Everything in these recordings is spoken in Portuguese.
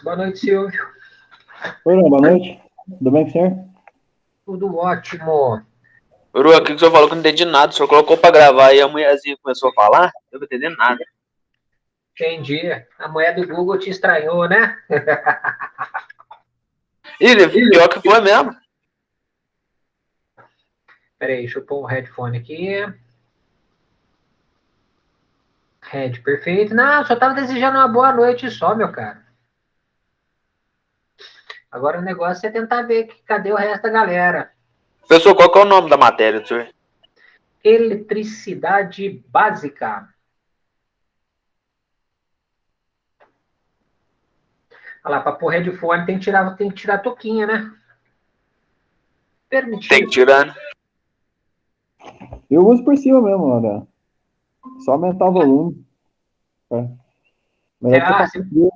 Boa noite, Silvio. Oi, Luan, boa noite. Tudo bem com o senhor? Tudo ótimo. Uru, aqui que o senhor falou que não entendi nada, o senhor colocou pra gravar e a mulherzinha começou a falar, eu não entendi nada. Entendi. A mulher do Google te estranhou, né? Ih, pior que foi mesmo. Peraí, deixa eu pôr um headphone aqui. Head, perfeito. Não, só tava desejando uma boa noite só, meu cara. Agora o negócio é tentar ver cadê o resto da galera. Pessoal, qual que é o nome da matéria do senhor? Eletricidade básica. Olha lá, para pôr headphone tem que tirar a touquinha, né? Tem que Permitido. tirar, né? Eu uso por cima mesmo, olha. Só aumentar o volume. É. Melhor que você passa frio.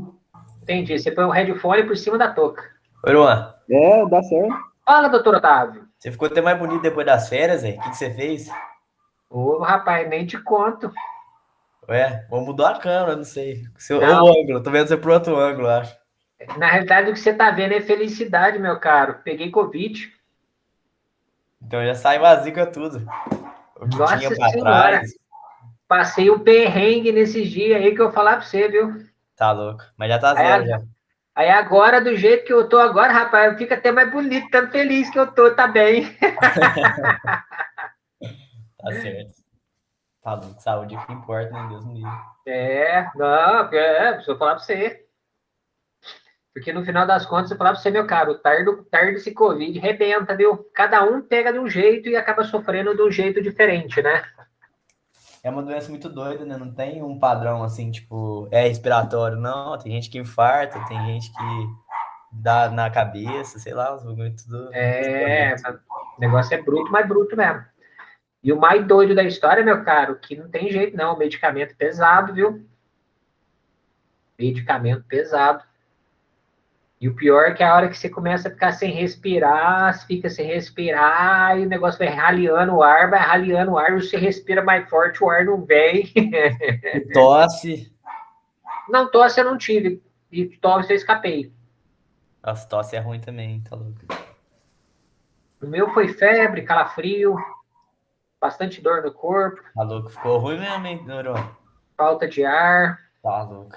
Entendi. Você põe o headphone por cima da touca. Oi, Luan. Dá certo. Fala, doutor Otávio. Você ficou até mais bonito depois das férias, velho. O que você fez? Ô, rapaz, nem te conto. Ué, ou mudou a câmera, não sei. Ou Não, o ângulo, tô vendo você por outro ângulo, acho. na realidade, o que você tá vendo é felicidade, meu caro. Peguei Covid. Então já sai vazio com tudo. O que tinha Nossa pra Senhora. trás, Passei o perrengue nesses dias aí que eu vou falar pra você, viu? tá louco. Mas já tá Aí, zero, já. aí agora, do jeito que eu tô agora, rapaz, eu fico até mais bonito, tão feliz que eu tô, tá bem. Tá certo. Tá louco. Saúde é o que importa, né? Deus me livre. Não, preciso falar pra você. Porque no final das contas, eu falar pra você, meu caro, tarde esse Covid rebenta, viu? Cada um pega de um jeito e acaba sofrendo de um jeito diferente, né? É uma doença muito doida, né? Não tem um padrão assim, tipo, é respiratório, não. Tem gente que infarta, tem gente que dá na cabeça, sei lá, uns bagulho tudo esquisito. O negócio é bruto, mas bruto mesmo. E o mais doido da história, meu caro, que não tem jeito não, medicamento pesado, viu? Medicamento pesado. E o pior é que a hora que você começa a ficar sem respirar, você fica sem respirar, e o negócio vai raliando o ar, você respira mais forte, o ar não vem. E tosse. Não, tosse eu não tive. E tosse eu escapei. Nossa, tosse é ruim também, tá louco. O meu foi febre, calafrio, bastante dor no corpo, Tá louco. Ficou ruim mesmo, hein, Noronha? falta de ar. Tá louco.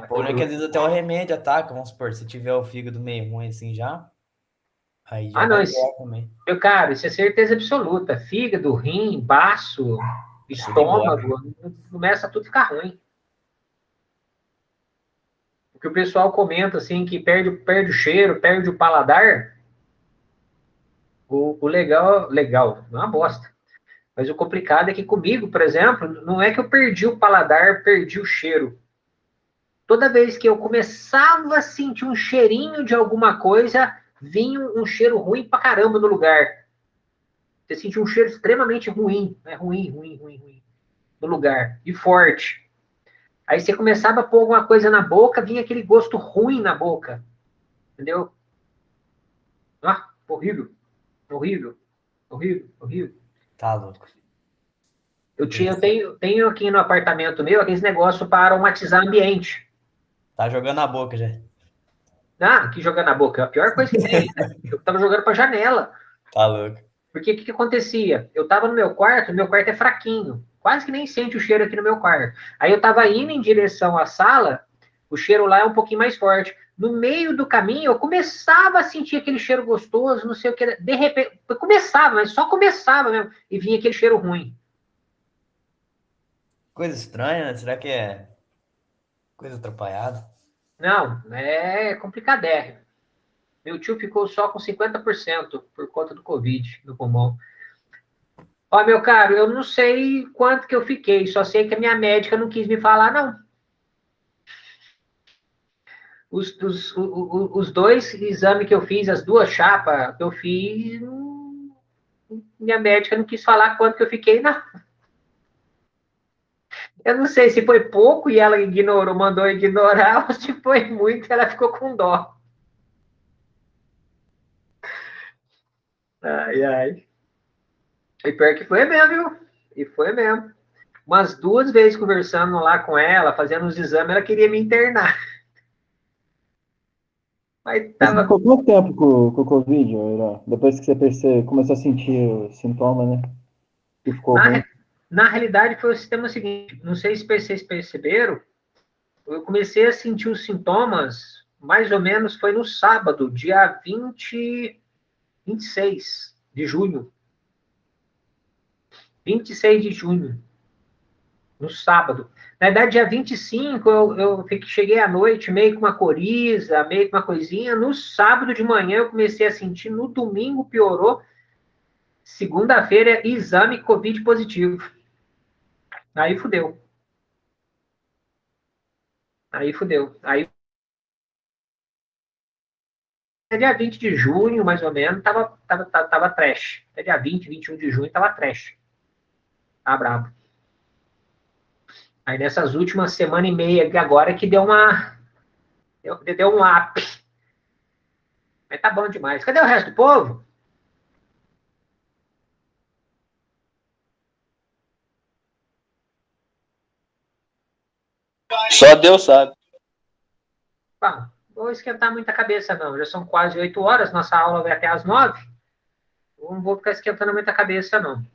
Foi Ou não é que às bruto. vezes até o remédio ataca, vamos supor, se tiver o fígado meio ruim assim já, aí já Ah, vai não, embora também. meu caro, isso é certeza absoluta. Fígado, rim, baço, É tudo embora. estômago, começa tudo a ficar ruim. O que o pessoal comenta, assim, que perde o cheiro, perde o paladar, o legal, não é uma bosta. Mas o complicado é que comigo, por exemplo, não é que eu perdi o paladar, perdi o cheiro. Toda vez que eu começava a sentir um cheirinho de alguma coisa, vinha um cheiro ruim pra caramba no lugar. Você sentia um cheiro extremamente ruim, né? Ruim, no lugar, e forte. Aí você começava a pôr alguma coisa na boca, vinha aquele gosto ruim na boca, entendeu? Ah, horrível, horrível, horrível. Tá louco. Eu tenho aqui no apartamento meu aqueles negócios para aromatizar ambiente. Tá jogando na boca já. Ah, que jogar na boca é a pior coisa que tem. Né? Eu tava jogando para janela. Tá louco. Porque o que acontecia? Eu tava no meu quarto é fraquinho, quase que nem sente o cheiro aqui no meu quarto. Aí eu tava indo em direção à sala, o cheiro lá é um pouquinho mais forte. No meio do caminho, eu começava a sentir aquele cheiro gostoso, não sei o que. De repente, eu começava, mas só começava mesmo, e vinha aquele cheiro ruim. Coisa estranha, né? Será que é coisa atrapalhada? Não, é complicadérrimo. Meu tio ficou só com 50% por conta do Covid no pulmão. Ó, meu caro, eu não sei quanto que eu fiquei, só sei que a minha médica não quis me falar, não. Os dois exames que eu fiz, as duas chapas que eu fiz, minha médica não quis falar quanto que eu fiquei, não. Eu não sei se foi pouco e ela ignorou, mandou ignorar, ou se foi muito e ela ficou com dó. Ai, ai. E pior que foi mesmo, viu? E foi mesmo. Umas duas vezes conversando lá com ela, fazendo os exames, ela queria me internar. Mas Você tava. ficou quanto tempo com o Covid, Ira? Depois que você começou a sentir os sintomas, né? Que ficou Na, ruim. re- na realidade, foi o sistema seguinte: não sei se vocês perceberam, eu comecei a sentir os sintomas, mais ou menos, foi no sábado, dia 26 de junho. 26 de junho, no sábado. Na verdade, dia 25, eu cheguei à noite meio com uma coriza, meio com uma coisinha. No sábado de manhã, eu comecei a sentir. No domingo, piorou. Segunda-feira, exame Covid positivo. Aí fudeu. Aí fudeu. Aí, até dia 20 de junho, mais ou menos, tava trash. Até dia 20, 21 de junho, tava trash. Tá brabo. Aí, nessas últimas semana e meia agora, que deu uma... Deu um up. Mas tá bom demais. Cadê o resto do povo? Só Deus sabe. Bom, vou esquentar muita cabeça, não. Já são quase 8 horas, nossa aula vai até às 9. Não vou ficar esquentando muita cabeça, não.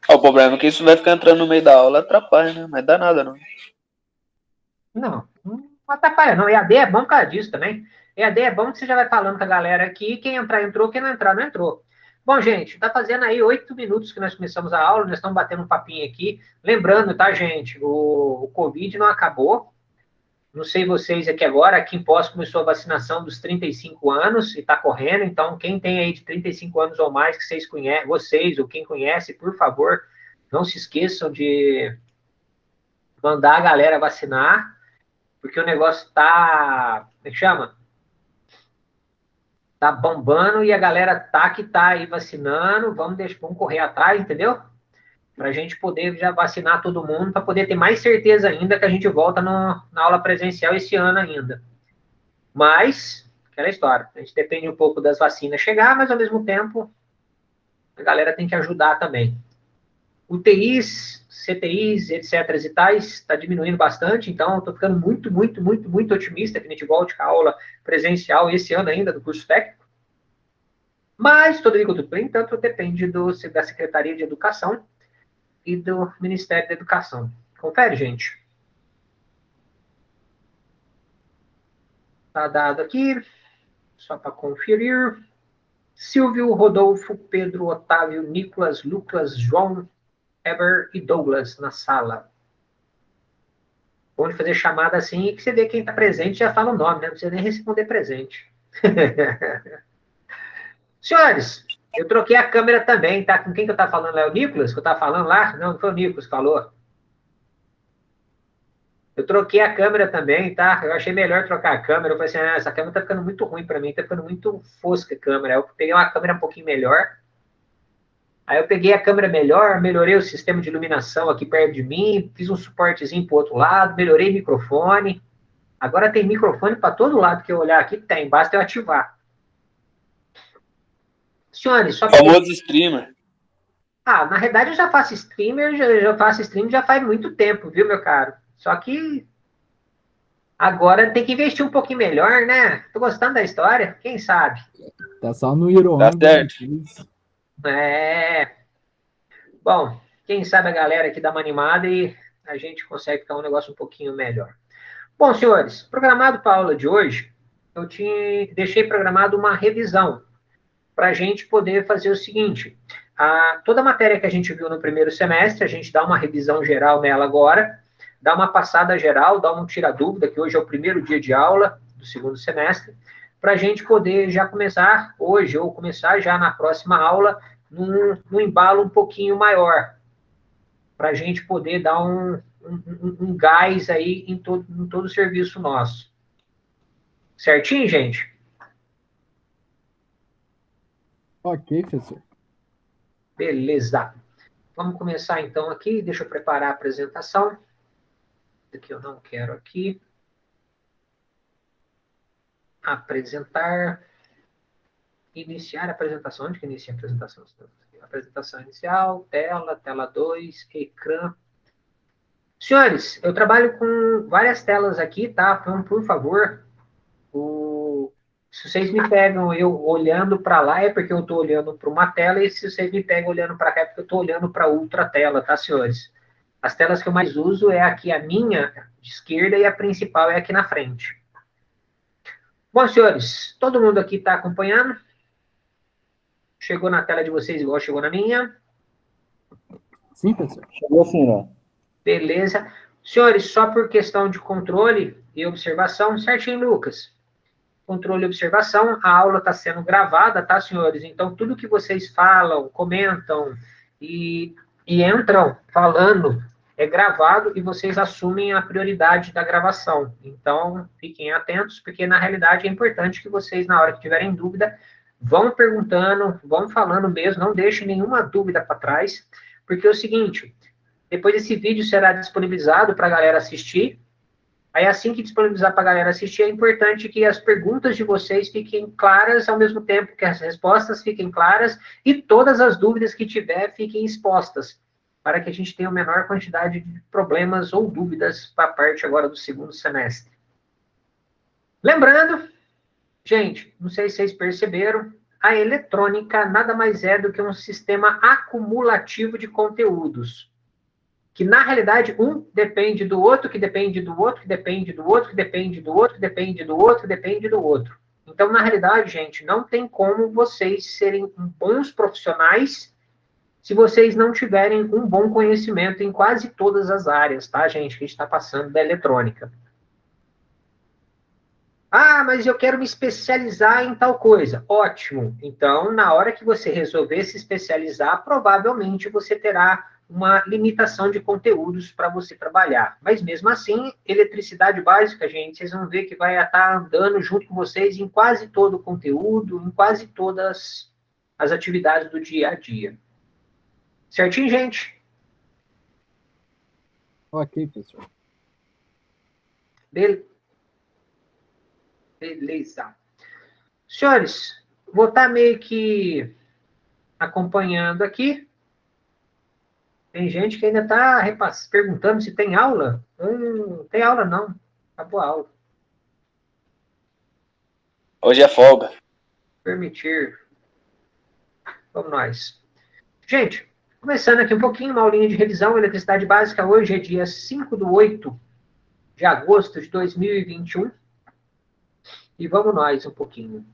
O problema é que isso vai ficar entrando no meio da aula, atrapalha, né? Mas dá nada, não. Não atrapalha, não. EAD é bom por causa disso também. EAD é bom que você já vai falando com a galera aqui. Quem entrar, entrou. Quem não entrar, não entrou. Bom, gente, tá fazendo aí 8 minutos que nós começamos a aula. Nós estamos batendo um papinho aqui. Lembrando, tá, gente? O Covid não acabou. Não sei vocês aqui agora, aqui em Poços começou a vacinação dos 35 anos e está correndo, então quem tem aí de 35 anos ou mais que vocês conhecem, vocês ou quem conhece, por favor, não se esqueçam de mandar a galera vacinar, porque o negócio tá, como é que chama? Tá bombando e a galera tá que tá aí vacinando, vamos correr atrás, entendeu? Para a gente poder já vacinar todo mundo, para poder ter mais certeza ainda que a gente volta na aula presencial esse ano ainda. Mas, aquela história, a gente depende um pouco das vacinas chegar, mas ao mesmo tempo a galera tem que ajudar também. UTIs, CTIs, etc. e tais, está diminuindo bastante, então estou ficando muito, muito, muito, muito otimista que a gente volte com a aula presencial esse ano ainda do curso técnico. Mas, tudo isso, por entanto, depende da Secretaria de Educação e do Ministério da Educação. Confere, gente. Está dado aqui, só para conferir. Silvio, Rodolfo, Pedro, Otávio, Nicolas, Lucas, João, Eber e Douglas na sala. Vamos fazer chamada assim e que você vê quem está presente já fala o nome, né? Não precisa nem responder presente. Senhores, eu troquei a câmera também, tá? Com quem que eu estava falando lá? É o Nicolas que eu estava falando lá? Não, não foi o Nicolas que falou. Eu troquei a câmera também, tá? Eu achei melhor trocar a câmera. Eu falei assim, essa câmera tá ficando muito ruim para mim, tá ficando muito fosca a câmera. Eu peguei uma câmera um pouquinho melhor. Aí eu peguei a câmera melhor, melhorei o sistema de iluminação aqui perto de mim, fiz um suportezinho pro outro lado, melhorei o microfone. Agora tem microfone para todo lado que eu olhar aqui, tem, basta eu ativar. Senhores, só para... Famoso streamer. Na realidade eu já faço streamer, já faço stream já faz muito tempo, viu, meu caro? Só que agora tem que investir um pouquinho melhor, né? Tô gostando da história, quem sabe? Tá só no Iron Tá certo. É... Bom, quem sabe a galera aqui dá uma animada e a gente consegue ficar um negócio um pouquinho melhor. Bom, senhores, programado para a aula de hoje, deixei programado uma revisão para a gente poder fazer o seguinte: toda a matéria que a gente viu no primeiro semestre, a gente dá uma revisão geral nela agora, dá uma passada geral, dá um tira-dúvida, que hoje é o primeiro dia de aula do segundo semestre, para a gente poder já começar hoje, ou começar já na próxima aula, num embalo um pouquinho maior, para a gente poder dar um gás aí em todo o serviço nosso. Certinho, gente? Ok, professor. Beleza. Vamos começar então aqui. Deixa eu preparar a apresentação. Aqui eu não quero aqui. Apresentar. Iniciar a apresentação. Onde que inicia a apresentação? Apresentação inicial, tela 2, ecrã. Senhores, eu trabalho com várias telas aqui, tá? Então, por favor, se vocês me pegam eu olhando para lá, é porque eu estou olhando para uma tela, e se vocês me pegam olhando para cá, é porque eu estou olhando para outra tela, tá, senhores? As telas que eu mais uso é aqui a minha, de esquerda, e a principal é aqui na frente. Bom, senhores, todo mundo aqui está acompanhando? Chegou na tela de vocês igual chegou na minha? Sim, professor. Chegou assim, né? Beleza. Senhores, só por questão de controle e observação, certinho, Lucas? Controle e observação, a aula está sendo gravada, tá, senhores? Então, tudo que vocês falam, comentam e entram falando é gravado e vocês assumem a prioridade da gravação. Então, fiquem atentos, porque na realidade é importante que vocês, na hora que tiverem dúvida, vão perguntando, vão falando mesmo, não deixem nenhuma dúvida para trás, porque é o seguinte, depois esse vídeo será disponibilizado para a galera assistir. Aí, assim que disponibilizar para a galera assistir, é importante que as perguntas de vocês fiquem claras, ao mesmo tempo que as respostas fiquem claras, e todas as dúvidas que tiver fiquem expostas, para que a gente tenha a menor quantidade de problemas ou dúvidas para a parte agora do segundo semestre. Lembrando, gente, não sei se vocês perceberam, a eletrônica nada mais é do que um sistema acumulativo de conteúdos, que na realidade um depende do outro, que depende do outro, que depende do outro, que depende do outro, que depende do outro, que depende do outro. Então, na realidade, gente, não tem como vocês serem bons profissionais se vocês não tiverem um bom conhecimento em quase todas as áreas, tá, gente, que a gente está passando da eletrônica. Ah, mas eu quero me especializar em tal coisa. Ótimo. Então, na hora que você resolver se especializar, provavelmente você terá uma limitação de conteúdos para você trabalhar. Mas, mesmo assim, eletricidade básica, gente, vocês vão ver que vai estar andando junto com vocês em quase todo o conteúdo, em quase todas as atividades do dia a dia. Certinho, gente? Ok, professor. Beleza. Senhores, vou estar meio que acompanhando aqui. Tem gente que ainda está perguntando se tem aula. Não tem aula, não. Acabou a aula. Hoje é folga. Permitir. Vamos nós. Gente, começando aqui um pouquinho, uma aulinha de revisão, eletricidade básica. Hoje é dia 5/8 de agosto de 2021. E vamos nós um pouquinho.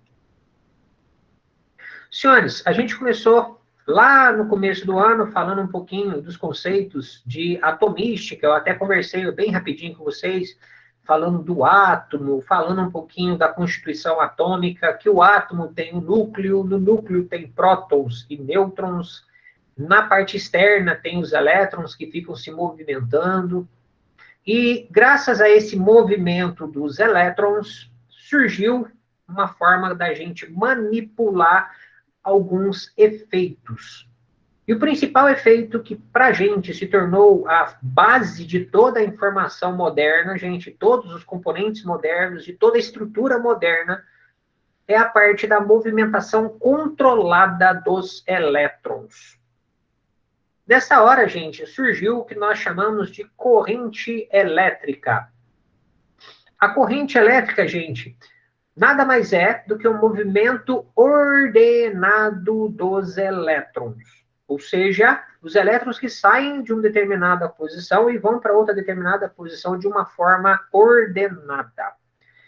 Senhores, a gente começou lá no começo do ano falando um pouquinho dos conceitos de atomística. Eu até conversei bem rapidinho com vocês, falando do átomo, falando um pouquinho da constituição atômica, que o átomo tem um núcleo, no núcleo tem prótons e nêutrons, na parte externa tem os elétrons que ficam se movimentando, e graças a esse movimento dos elétrons, surgiu uma forma da gente manipular alguns efeitos. E o principal efeito que, para a gente, se tornou a base de toda a informação moderna, gente, todos os componentes modernos, de toda a estrutura moderna, é a parte da movimentação controlada dos elétrons. Nessa hora, gente, surgiu o que nós chamamos de corrente elétrica. A corrente elétrica, gente, nada mais é do que um movimento ordenado dos elétrons. Ou seja, os elétrons que saem de uma determinada posição e vão para outra determinada posição de uma forma ordenada.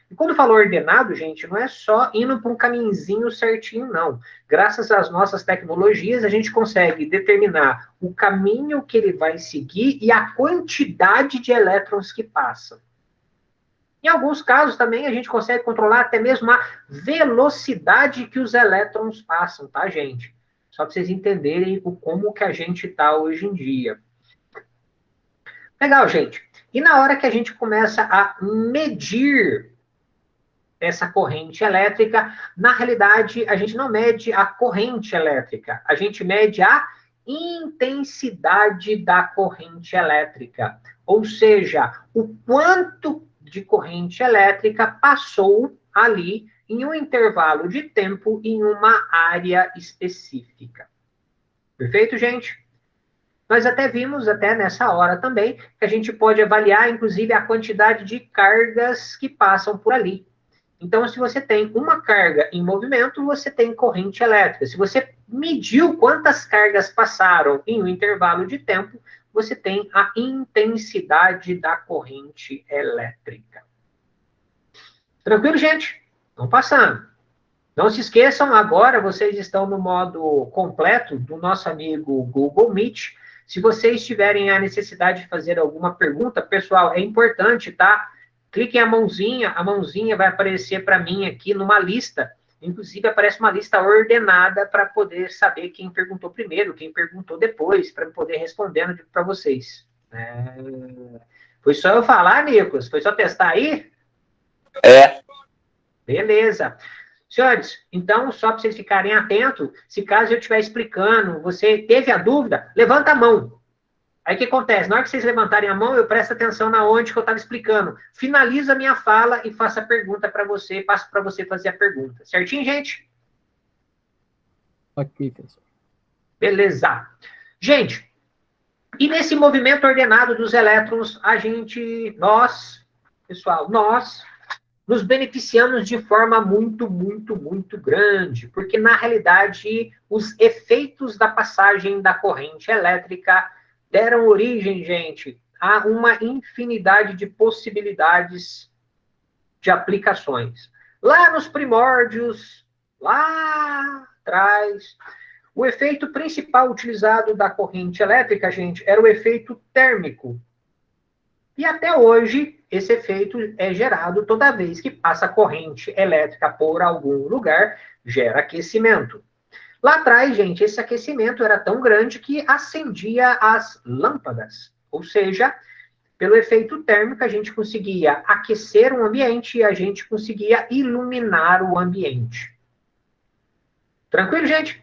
E quando falo ordenado, gente, não é só indo para um caminhozinho certinho, não. Graças às nossas tecnologias, a gente consegue determinar o caminho que ele vai seguir e a quantidade de elétrons que passam. Em alguns casos também a gente consegue controlar até mesmo a velocidade que os elétrons passam, tá, gente? Só para vocês entenderem como que a gente está hoje em dia. Legal, gente. E na hora que a gente começa a medir essa corrente elétrica, na realidade, a gente não mede a corrente elétrica, a gente mede a intensidade da corrente elétrica. Ou seja, o quanto de corrente elétrica passou ali em um intervalo de tempo em uma área específica. Perfeito, gente? Nós até vimos, até nessa hora também, que a gente pode avaliar, inclusive, a quantidade de cargas que passam por ali. Então, se você tem uma carga em movimento, você tem corrente elétrica. Se você mediu quantas cargas passaram em um intervalo de tempo, você tem a intensidade da corrente elétrica. Tranquilo, gente? Vamos passando. Não se esqueçam, agora vocês estão no modo completo do nosso amigo Google Meet. Se vocês tiverem a necessidade de fazer alguma pergunta, pessoal, é importante, tá? Cliquem a mãozinha vai aparecer para mim aqui numa lista. Inclusive, aparece uma lista ordenada para poder saber quem perguntou primeiro, quem perguntou depois, para poder respondendo para vocês. Foi só eu falar, Nicolas? Foi só testar aí? É. Beleza. Senhores, então, só para vocês ficarem atentos, se caso eu estiver explicando, você teve a dúvida, levanta a mão. Aí o que acontece? Na hora que vocês levantarem a mão, eu presto atenção na onde que eu estava explicando. Finalizo a minha fala e faço a pergunta para você, passo para você fazer a pergunta. Certinho, gente? Ok, professor. Beleza. Gente, e nesse movimento ordenado dos elétrons, nós nos beneficiamos de forma muito, muito, muito grande, porque, na realidade, os efeitos da passagem da corrente elétrica deram origem, gente, a uma infinidade de possibilidades de aplicações. Lá nos primórdios, lá atrás, o efeito principal utilizado da corrente elétrica, gente, era o efeito térmico. E até hoje, esse efeito é gerado toda vez que passa corrente elétrica por algum lugar, gera aquecimento. Lá atrás, gente, esse aquecimento era tão grande que acendia as lâmpadas. Ou seja, pelo efeito térmico, a gente conseguia aquecer um ambiente e a gente conseguia iluminar o ambiente. Tranquilo, gente?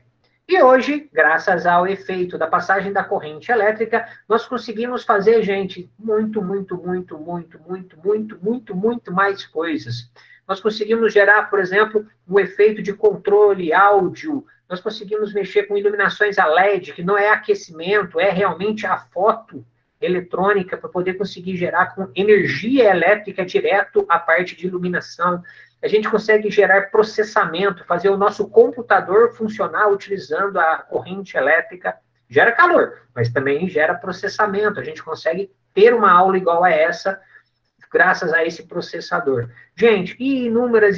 E hoje, graças ao efeito da passagem da corrente elétrica, nós conseguimos fazer, gente, muito mais coisas. Nós conseguimos gerar, por exemplo, um efeito de controle áudio. Nós conseguimos mexer com iluminações a LED, que não é aquecimento, é realmente a foto eletrônica para poder conseguir gerar com energia elétrica direto a parte de iluminação. A gente consegue gerar processamento, fazer o nosso computador funcionar utilizando a corrente elétrica. Gera calor, mas também gera processamento. A gente consegue ter uma aula igual a essa, graças a esse processador. Gente, e inúmeras,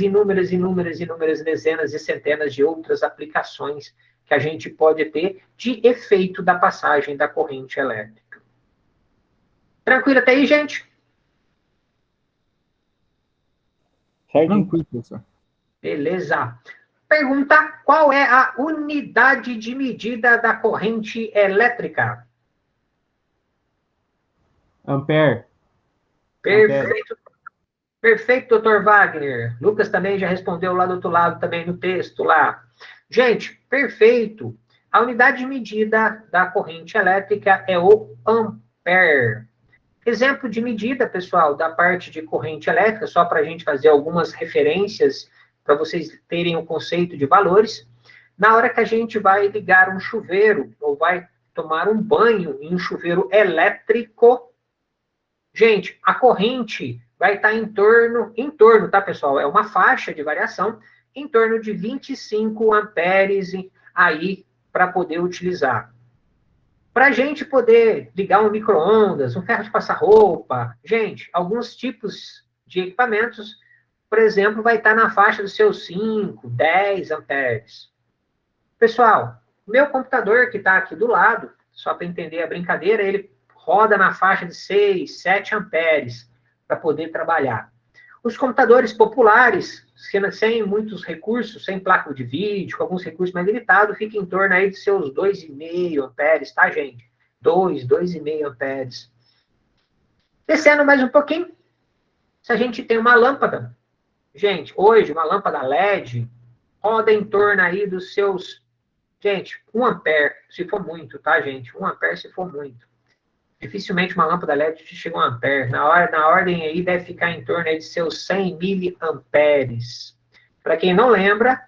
dezenas e centenas de outras aplicações que a gente pode ter de efeito da passagem da corrente elétrica. Tranquilo até aí, gente? Tranquilo, professor. Beleza. Pergunta, qual é a unidade de medida da corrente elétrica? Ampere. Perfeito. Perfeito, doutor Wagner. Lucas também já respondeu lá do outro lado, também no texto lá. Gente, perfeito. A unidade de medida da corrente elétrica é o ampere. Exemplo de medida, pessoal, da parte de corrente elétrica, só para a gente fazer algumas referências, para vocês terem o conceito de valores. Na hora que a gente vai ligar um chuveiro, ou vai tomar um banho em um chuveiro elétrico, gente, a corrente vai estar em torno, tá, pessoal? É uma faixa de variação, em torno de 25 amperes aí para poder utilizar. Para a gente poder ligar um micro-ondas, um ferro de passar roupa, gente, alguns tipos de equipamentos, por exemplo, vai estar na faixa dos seus 5, 10 amperes. Pessoal, meu computador que está aqui do lado, só para entender a brincadeira, ele roda na faixa de 6, 7 amperes para poder trabalhar. Os computadores populares, sem muitos recursos, sem placa de vídeo, com alguns recursos mais limitados, fica em torno aí de seus 2,5 amperes, tá, gente? 2,5 amperes. Descendo mais um pouquinho, se a gente tem uma lâmpada, gente, hoje uma lâmpada LED roda em torno aí dos seus, gente, 1 ampere, se for muito, tá, gente? 1 ampere se for muito. Dificilmente uma lâmpada LED chega a 1 ampere. Na ordem aí deve ficar em torno aí de seus 100 miliamperes. Para quem não lembra,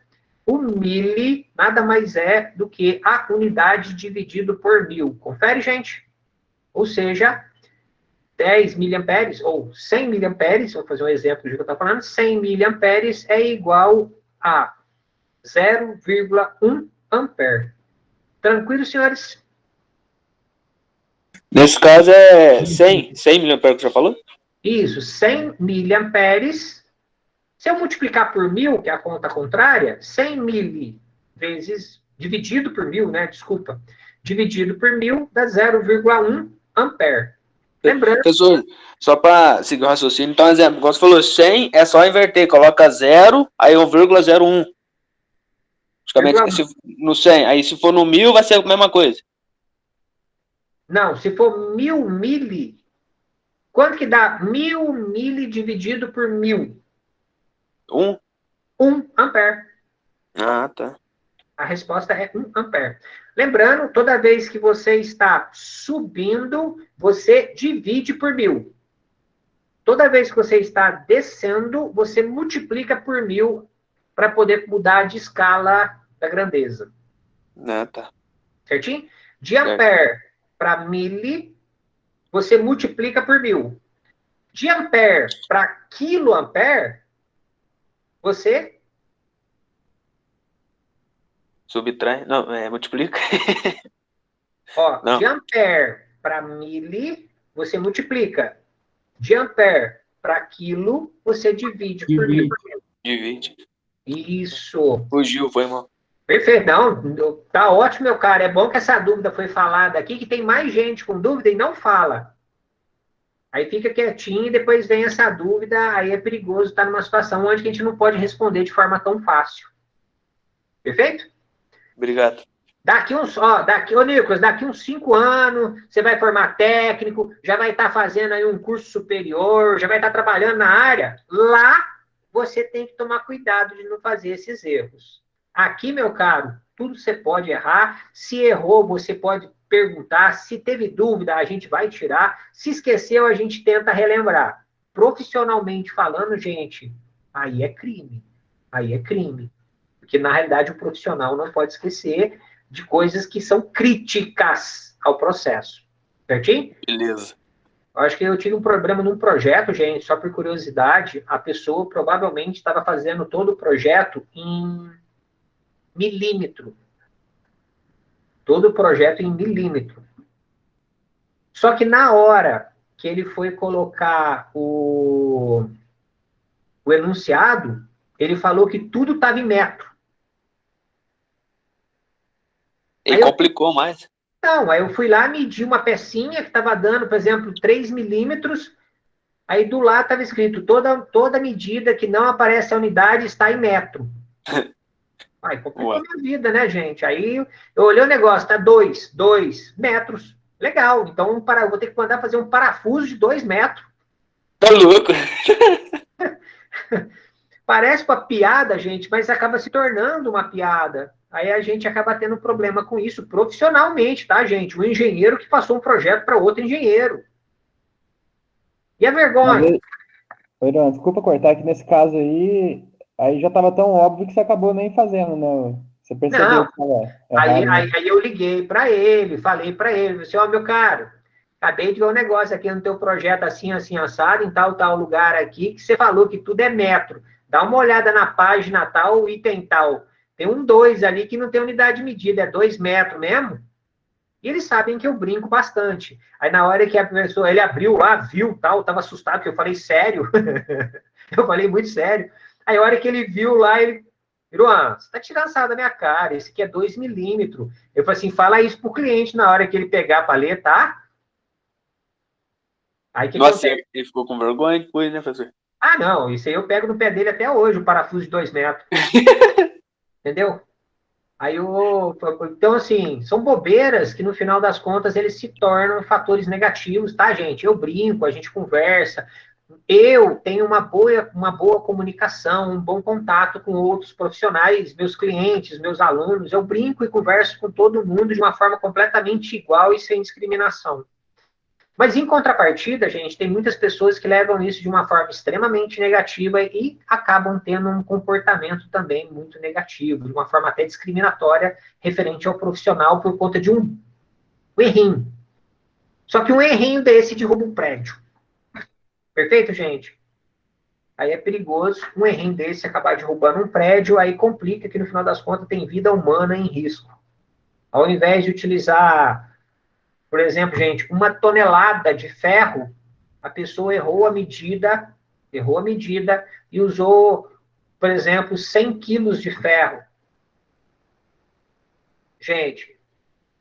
O mili nada mais é do que a unidade dividido por 1000. Confere, gente? Ou seja, 10 miliamperes ou 100 miliamperes, vou fazer um exemplo do que eu estou falando, 100 miliamperes é igual a 0,1 ampere. Tranquilo, senhores? Nesse caso é 100 miliamperes que você falou? Isso, 100 miliamperes. Se eu multiplicar por 1000, que é a conta contrária, 100 mili vezes, dividido por 1000, né? Desculpa. Dividido por 1000 dá 0,1 ampere. Lembrando... Professor, só para seguir o raciocínio, então, exemplo, igual você falou, 100 é só inverter, coloca 0, aí 1,01. Praticamente, no 100, aí se for no 1000, vai ser a mesma coisa. Não, se for 1000 mili, quanto que dá 1000 mili dividido por 1000? 1 ampere. Ah, tá. A resposta é 1 ampere. Lembrando, toda vez que você está subindo, você divide por 1000. Toda vez que você está descendo, você multiplica por 1000 para poder mudar de escala da grandeza. Ah, tá. Certinho? De ampere para mili, você multiplica por 1000. De ampere para quiloampere, você... Subtrai, não, multiplica. Ó, não. De ampere para mili, você multiplica. De ampere para quilo, você divide por 1000. Divide. Isso. Fugiu, foi mal. Perfeito. Não, tá ótimo, meu cara. É bom que essa dúvida foi falada aqui, que tem mais gente com dúvida e não fala. Aí fica quietinho e depois vem essa dúvida, aí é perigoso estar numa situação onde a gente não pode responder de forma tão fácil. Perfeito? Obrigado. Ô Nicolas, daqui uns 5 anos, você vai formar técnico, já vai estar fazendo aí um curso superior, já vai estar trabalhando na área. Lá, você tem que tomar cuidado de não fazer esses erros. Aqui, meu caro, tudo você pode errar. Se errou, você pode perguntar. Se teve dúvida, a gente vai tirar. Se esqueceu, a gente tenta relembrar. Profissionalmente falando, gente, aí é crime. Aí é crime. Porque, na realidade, o profissional não pode esquecer de coisas que são críticas ao processo. Certinho? Beleza. Eu acho que eu tive um problema num projeto, gente, só por curiosidade. A pessoa provavelmente estava fazendo todo o projeto em milímetro. Todo o projeto em milímetro. Só que na hora que ele foi colocar o enunciado, ele falou que tudo estava em metro. E complicou mais. Não, aí eu fui lá, medi uma pecinha que estava dando, por exemplo, 3 milímetros, aí do lado estava escrito, toda medida que não aparece a unidade está em metro. Aí complicou a minha vida, né, gente? Aí eu olhei o negócio, tá 2 metros. Legal, então eu vou ter que mandar fazer um parafuso de 2 metros. Tá louco? Parece uma piada, gente, mas acaba se tornando uma piada. Aí a gente acaba tendo problema com isso profissionalmente, tá, gente? Um engenheiro que passou um projeto para outro engenheiro. E a vergonha? Irã, desculpa cortar, que nesse caso aí já estava tão óbvio que você acabou nem fazendo, né? Você percebeu que estava errado, aí eu liguei para ele, falei para ele, assim, ó, meu caro, acabei de ver um negócio aqui no teu projeto assim, assim, assado, em tal lugar aqui, que você falou que tudo é metro. Dá uma olhada na página tal, item tal. Tem um 2 ali que não tem unidade de medida, é 2 metros mesmo. E eles sabem que eu brinco bastante. Aí na hora que a pessoa, ele abriu lá, viu tal, tava assustado, porque eu falei sério. Eu falei muito sério. Aí a hora que ele viu lá, ele virou, você tá tirando sarro da minha cara, esse aqui é 2 milímetros. Eu falei assim, fala isso pro cliente na hora que ele pegar para ler, tá? Aí que Nossa, ele ficou com vergonha depois, né, professor? Ah, não, isso aí eu pego no pé dele até hoje, o parafuso de 2 metros. Entendeu? Aí então, assim, são bobeiras que no final das contas eles se tornam fatores negativos, tá, gente? Eu brinco, a gente conversa. Eu tenho uma boa comunicação, um bom contato com outros profissionais, meus clientes, meus alunos. Eu brinco e converso com todo mundo de uma forma completamente igual e sem discriminação. Mas, em contrapartida, gente, tem muitas pessoas que levam isso de uma forma extremamente negativa e acabam tendo um comportamento também muito negativo, de uma forma até discriminatória, referente ao profissional por conta de um errinho. Só que um errinho desse derruba um prédio. Perfeito, gente? Aí é perigoso um errinho desse acabar derrubando um prédio, aí complica que, no final das contas, tem vida humana em risco. Ao invés de utilizar, por exemplo, gente, 1 tonelada de ferro, a pessoa errou a medida e usou, por exemplo, 100 quilos de ferro. Gente,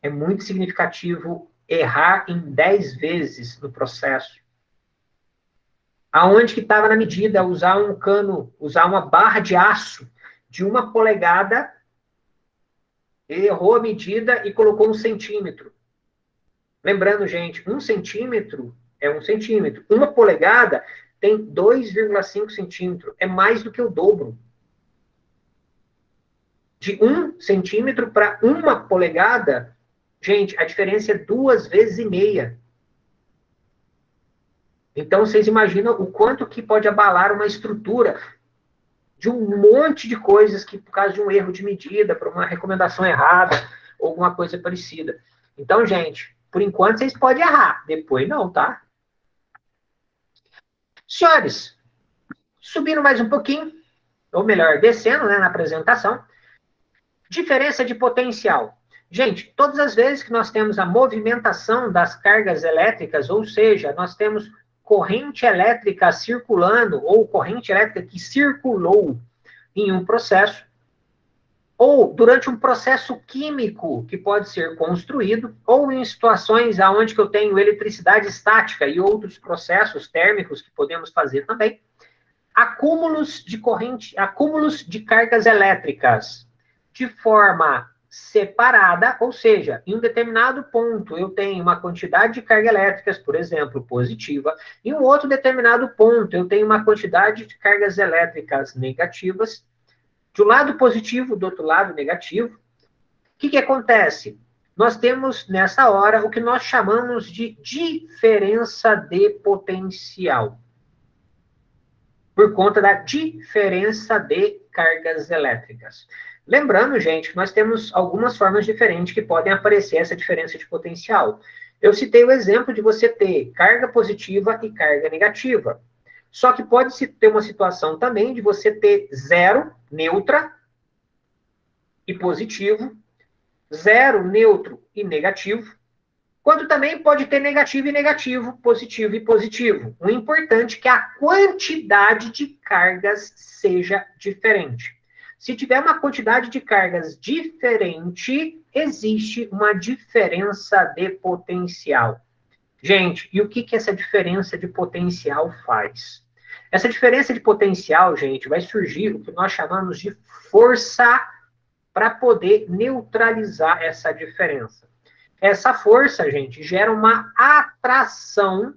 é muito significativo errar em 10 vezes no processo. Aonde que estava na medida, usar um cano, usar uma barra de aço de 1 polegada, ele errou a medida e colocou 1 centímetro. Lembrando, gente, 1 centímetro é 1 centímetro. 1 polegada tem 2,5 centímetros. É mais do que o dobro. De 1 centímetro para 1 polegada, gente, a diferença é 2,5 vezes. Então, vocês imaginam o quanto que pode abalar uma estrutura de um monte de coisas que, por causa de um erro de medida, por uma recomendação errada, ou alguma coisa parecida. Então, gente, por enquanto vocês podem errar, depois não, tá? Senhores, subindo mais um pouquinho, ou melhor, descendo, né, na apresentação, diferença de potencial. Gente, todas as vezes que nós temos a movimentação das cargas elétricas, ou seja, nós temos corrente elétrica circulando, ou corrente elétrica que circulou em um processo, ou durante um processo químico que pode ser construído, ou em situações onde eu tenho eletricidade estática e outros processos térmicos que podemos fazer também, acúmulos de corrente, acúmulos de cargas elétricas de forma separada, ou seja, em um determinado ponto eu tenho uma quantidade de cargas elétricas, por exemplo, positiva, em um outro determinado ponto eu tenho uma quantidade de cargas elétricas negativas, de um lado positivo, do outro lado negativo. O que acontece? Nós temos, nessa hora, o que nós chamamos de diferença de potencial, por conta da diferença de cargas elétricas. Lembrando, gente, que nós temos algumas formas diferentes que podem aparecer essa diferença de potencial. Eu citei o exemplo de você ter carga positiva e carga negativa. Só que pode-se ter uma situação também de você ter zero, neutra e positivo, zero, neutro e negativo, quanto também pode ter negativo e negativo, positivo e positivo. O importante é que a quantidade de cargas seja diferente. Se tiver uma quantidade de cargas diferente, existe uma diferença de potencial. Gente, e o que essa diferença de potencial faz? Essa diferença de potencial, gente, vai surgir o que nós chamamos de força para poder neutralizar essa diferença. Essa força, gente, gera uma atração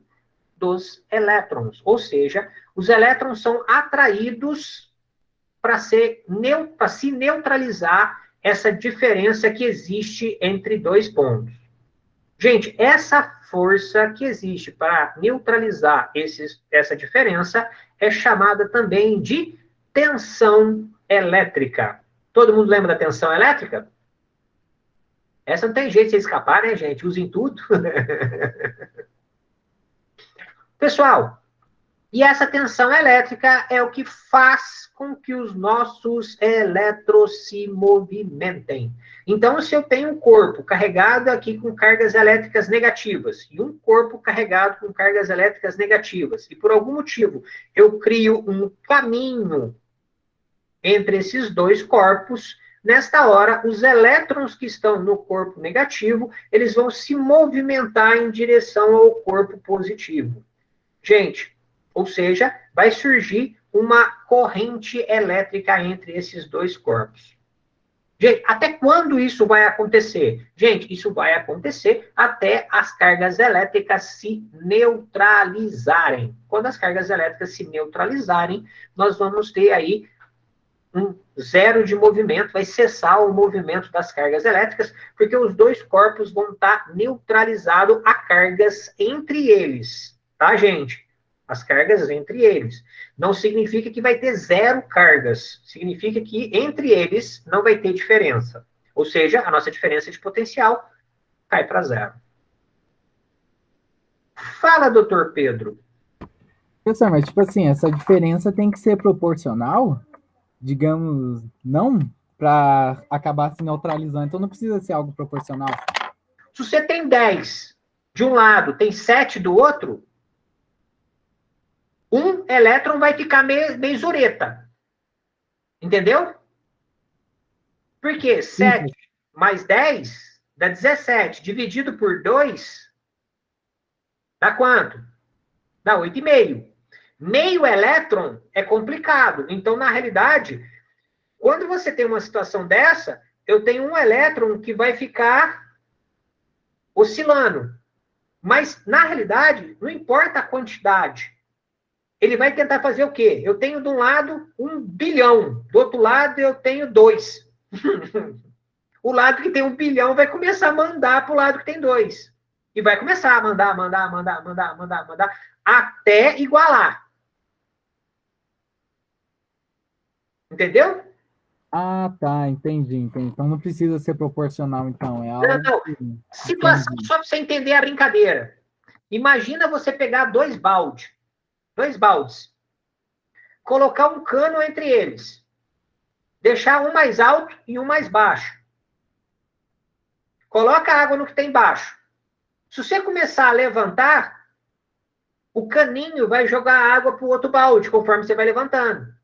dos elétrons, ou seja, os elétrons são atraídos para se neutralizar essa diferença que existe entre dois pontos. Gente, essa força que existe para neutralizar essa diferença é chamada também de tensão elétrica. Todo mundo lembra da tensão elétrica? Essa não tem jeito de você escapar, né, gente? Usem tudo. Pessoal, e essa tensão elétrica é o que faz com que os nossos elétrons se movimentem. Então, se eu tenho um corpo carregado aqui com cargas elétricas negativas e um corpo carregado com cargas elétricas negativas, e por algum motivo eu crio um caminho entre esses dois corpos, nesta hora, os elétrons que estão no corpo negativo, eles vão se movimentar em direção ao corpo positivo. Gente, ou seja, vai surgir uma corrente elétrica entre esses dois corpos. Gente, até quando isso vai acontecer? Gente, isso vai acontecer até as cargas elétricas se neutralizarem. Quando as cargas elétricas se neutralizarem, nós vamos ter aí um zero de movimento, vai cessar o movimento das cargas elétricas, porque os dois corpos vão estar neutralizados a cargas entre eles, tá, gente? As cargas entre eles. Não significa que vai ter zero cargas, significa que entre eles não vai ter diferença. Ou seja, a nossa diferença de potencial cai para zero. Fala, doutor Pedro. Professor, mas tipo assim, essa diferença tem que ser proporcional? Digamos, não para acabar se neutralizando. Então não precisa ser algo proporcional. Se você tem 10 de um lado, tem 7 do outro, um elétron vai ficar meio zureta. Entendeu? Porque 7 mais 10 dá 17. Dividido por 2, dá quanto? Dá 8,5. Meio elétron é complicado. Então, na realidade, quando você tem uma situação dessa, eu tenho um elétron que vai ficar oscilando. Mas, na realidade, não importa a quantidade. Ele vai tentar fazer o quê? Eu tenho de um lado 1 bilhão, do outro lado eu tenho 2. O lado que tem 1 bilhão vai começar a mandar para o lado que tem 2. E vai começar a mandar, até igualar. Entendeu? Ah, tá, entendi. Então não precisa ser proporcional, então. É algo Não. Situação, só para você entender a brincadeira. Imagina você pegar 2 baldes. 2 baldes. Colocar um cano entre eles. Deixar um mais alto e um mais baixo. Coloca água no que tem embaixo. Se você começar a levantar, o caninho vai jogar água para o outro balde, conforme você vai levantando.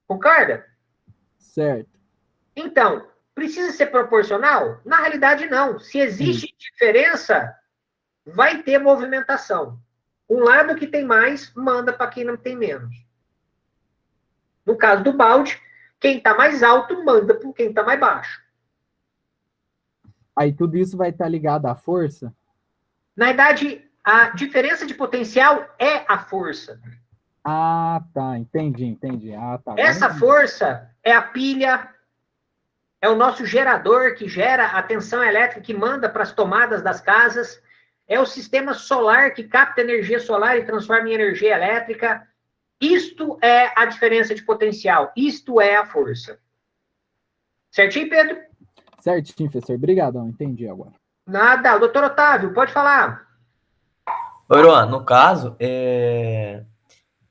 Concorda? Certo. Então, precisa ser proporcional? Na realidade, não. Se existe diferença, vai ter movimentação. Um lado que tem mais, manda para quem não tem menos. No caso do balde, quem está mais alto, manda para quem está mais baixo. Aí tudo isso vai estar ligado à força? Na verdade, a diferença de potencial é a força. Ah, tá, entendi. Ah, tá. Essa força é a pilha, é o nosso gerador que gera a tensão elétrica que manda para as tomadas das casas, é o sistema solar que capta energia solar e transforma em energia elétrica. Isto é a diferença de potencial, isto é a força. Certinho, Pedro? Certinho, professor. Obrigadão, entendi agora. Nada, o doutor Otávio, pode falar. Oi, Luan, no caso,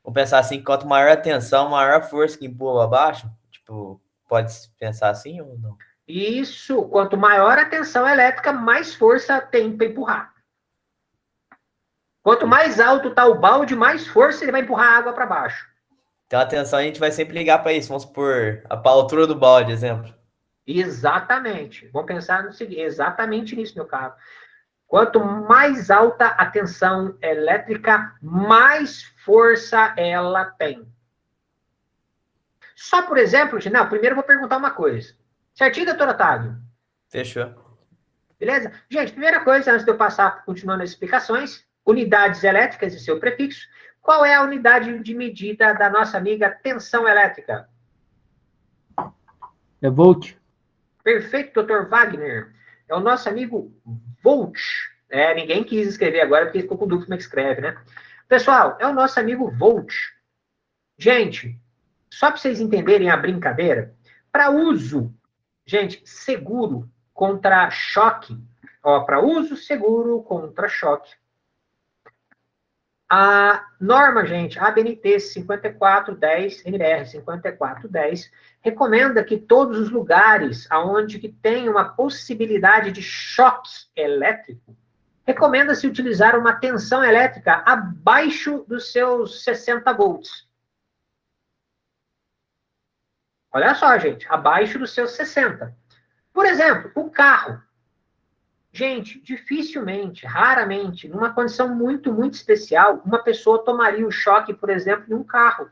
vou pensar assim, quanto maior a tensão, maior a força que empurra abaixo. Tipo, pode pensar assim ou não? Isso, quanto maior a tensão elétrica, mais força tem para empurrar. Quanto mais alto está o balde, mais força ele vai empurrar a água para baixo. Então a tensão a gente vai sempre ligar para isso. Vamos supor, a altura do balde, exemplo. Exatamente. Vamos pensar no seguinte, exatamente nisso, meu caro. Quanto mais alta a tensão elétrica, mais força ela tem. Só por exemplo, não, primeiro eu vou perguntar uma coisa. Certinho, doutor Otávio? Fechou. Beleza? Gente, primeira coisa, antes de eu passar, continuando as explicações, unidades elétricas e seu prefixo. Qual é a unidade de medida da nossa amiga tensão elétrica? É volt. Perfeito, doutor Wagner. É o nosso amigo volt. Ninguém quis escrever agora porque ficou com dúvida como é que escreve, né? Pessoal, é o nosso amigo volt. Gente, só para vocês entenderem a brincadeira, para uso, gente, seguro contra choque. Para uso seguro contra choque. A norma, gente, ABNT 5410, NBR 5410, recomenda que todos os lugares onde que tem uma possibilidade de choque elétrico, recomenda-se utilizar uma tensão elétrica abaixo dos seus 60 volts. Olha só, gente, abaixo dos seus 60. Por exemplo, o carro. Gente, dificilmente, raramente, numa condição muito, muito especial, uma pessoa tomaria o choque, por exemplo, em um carro.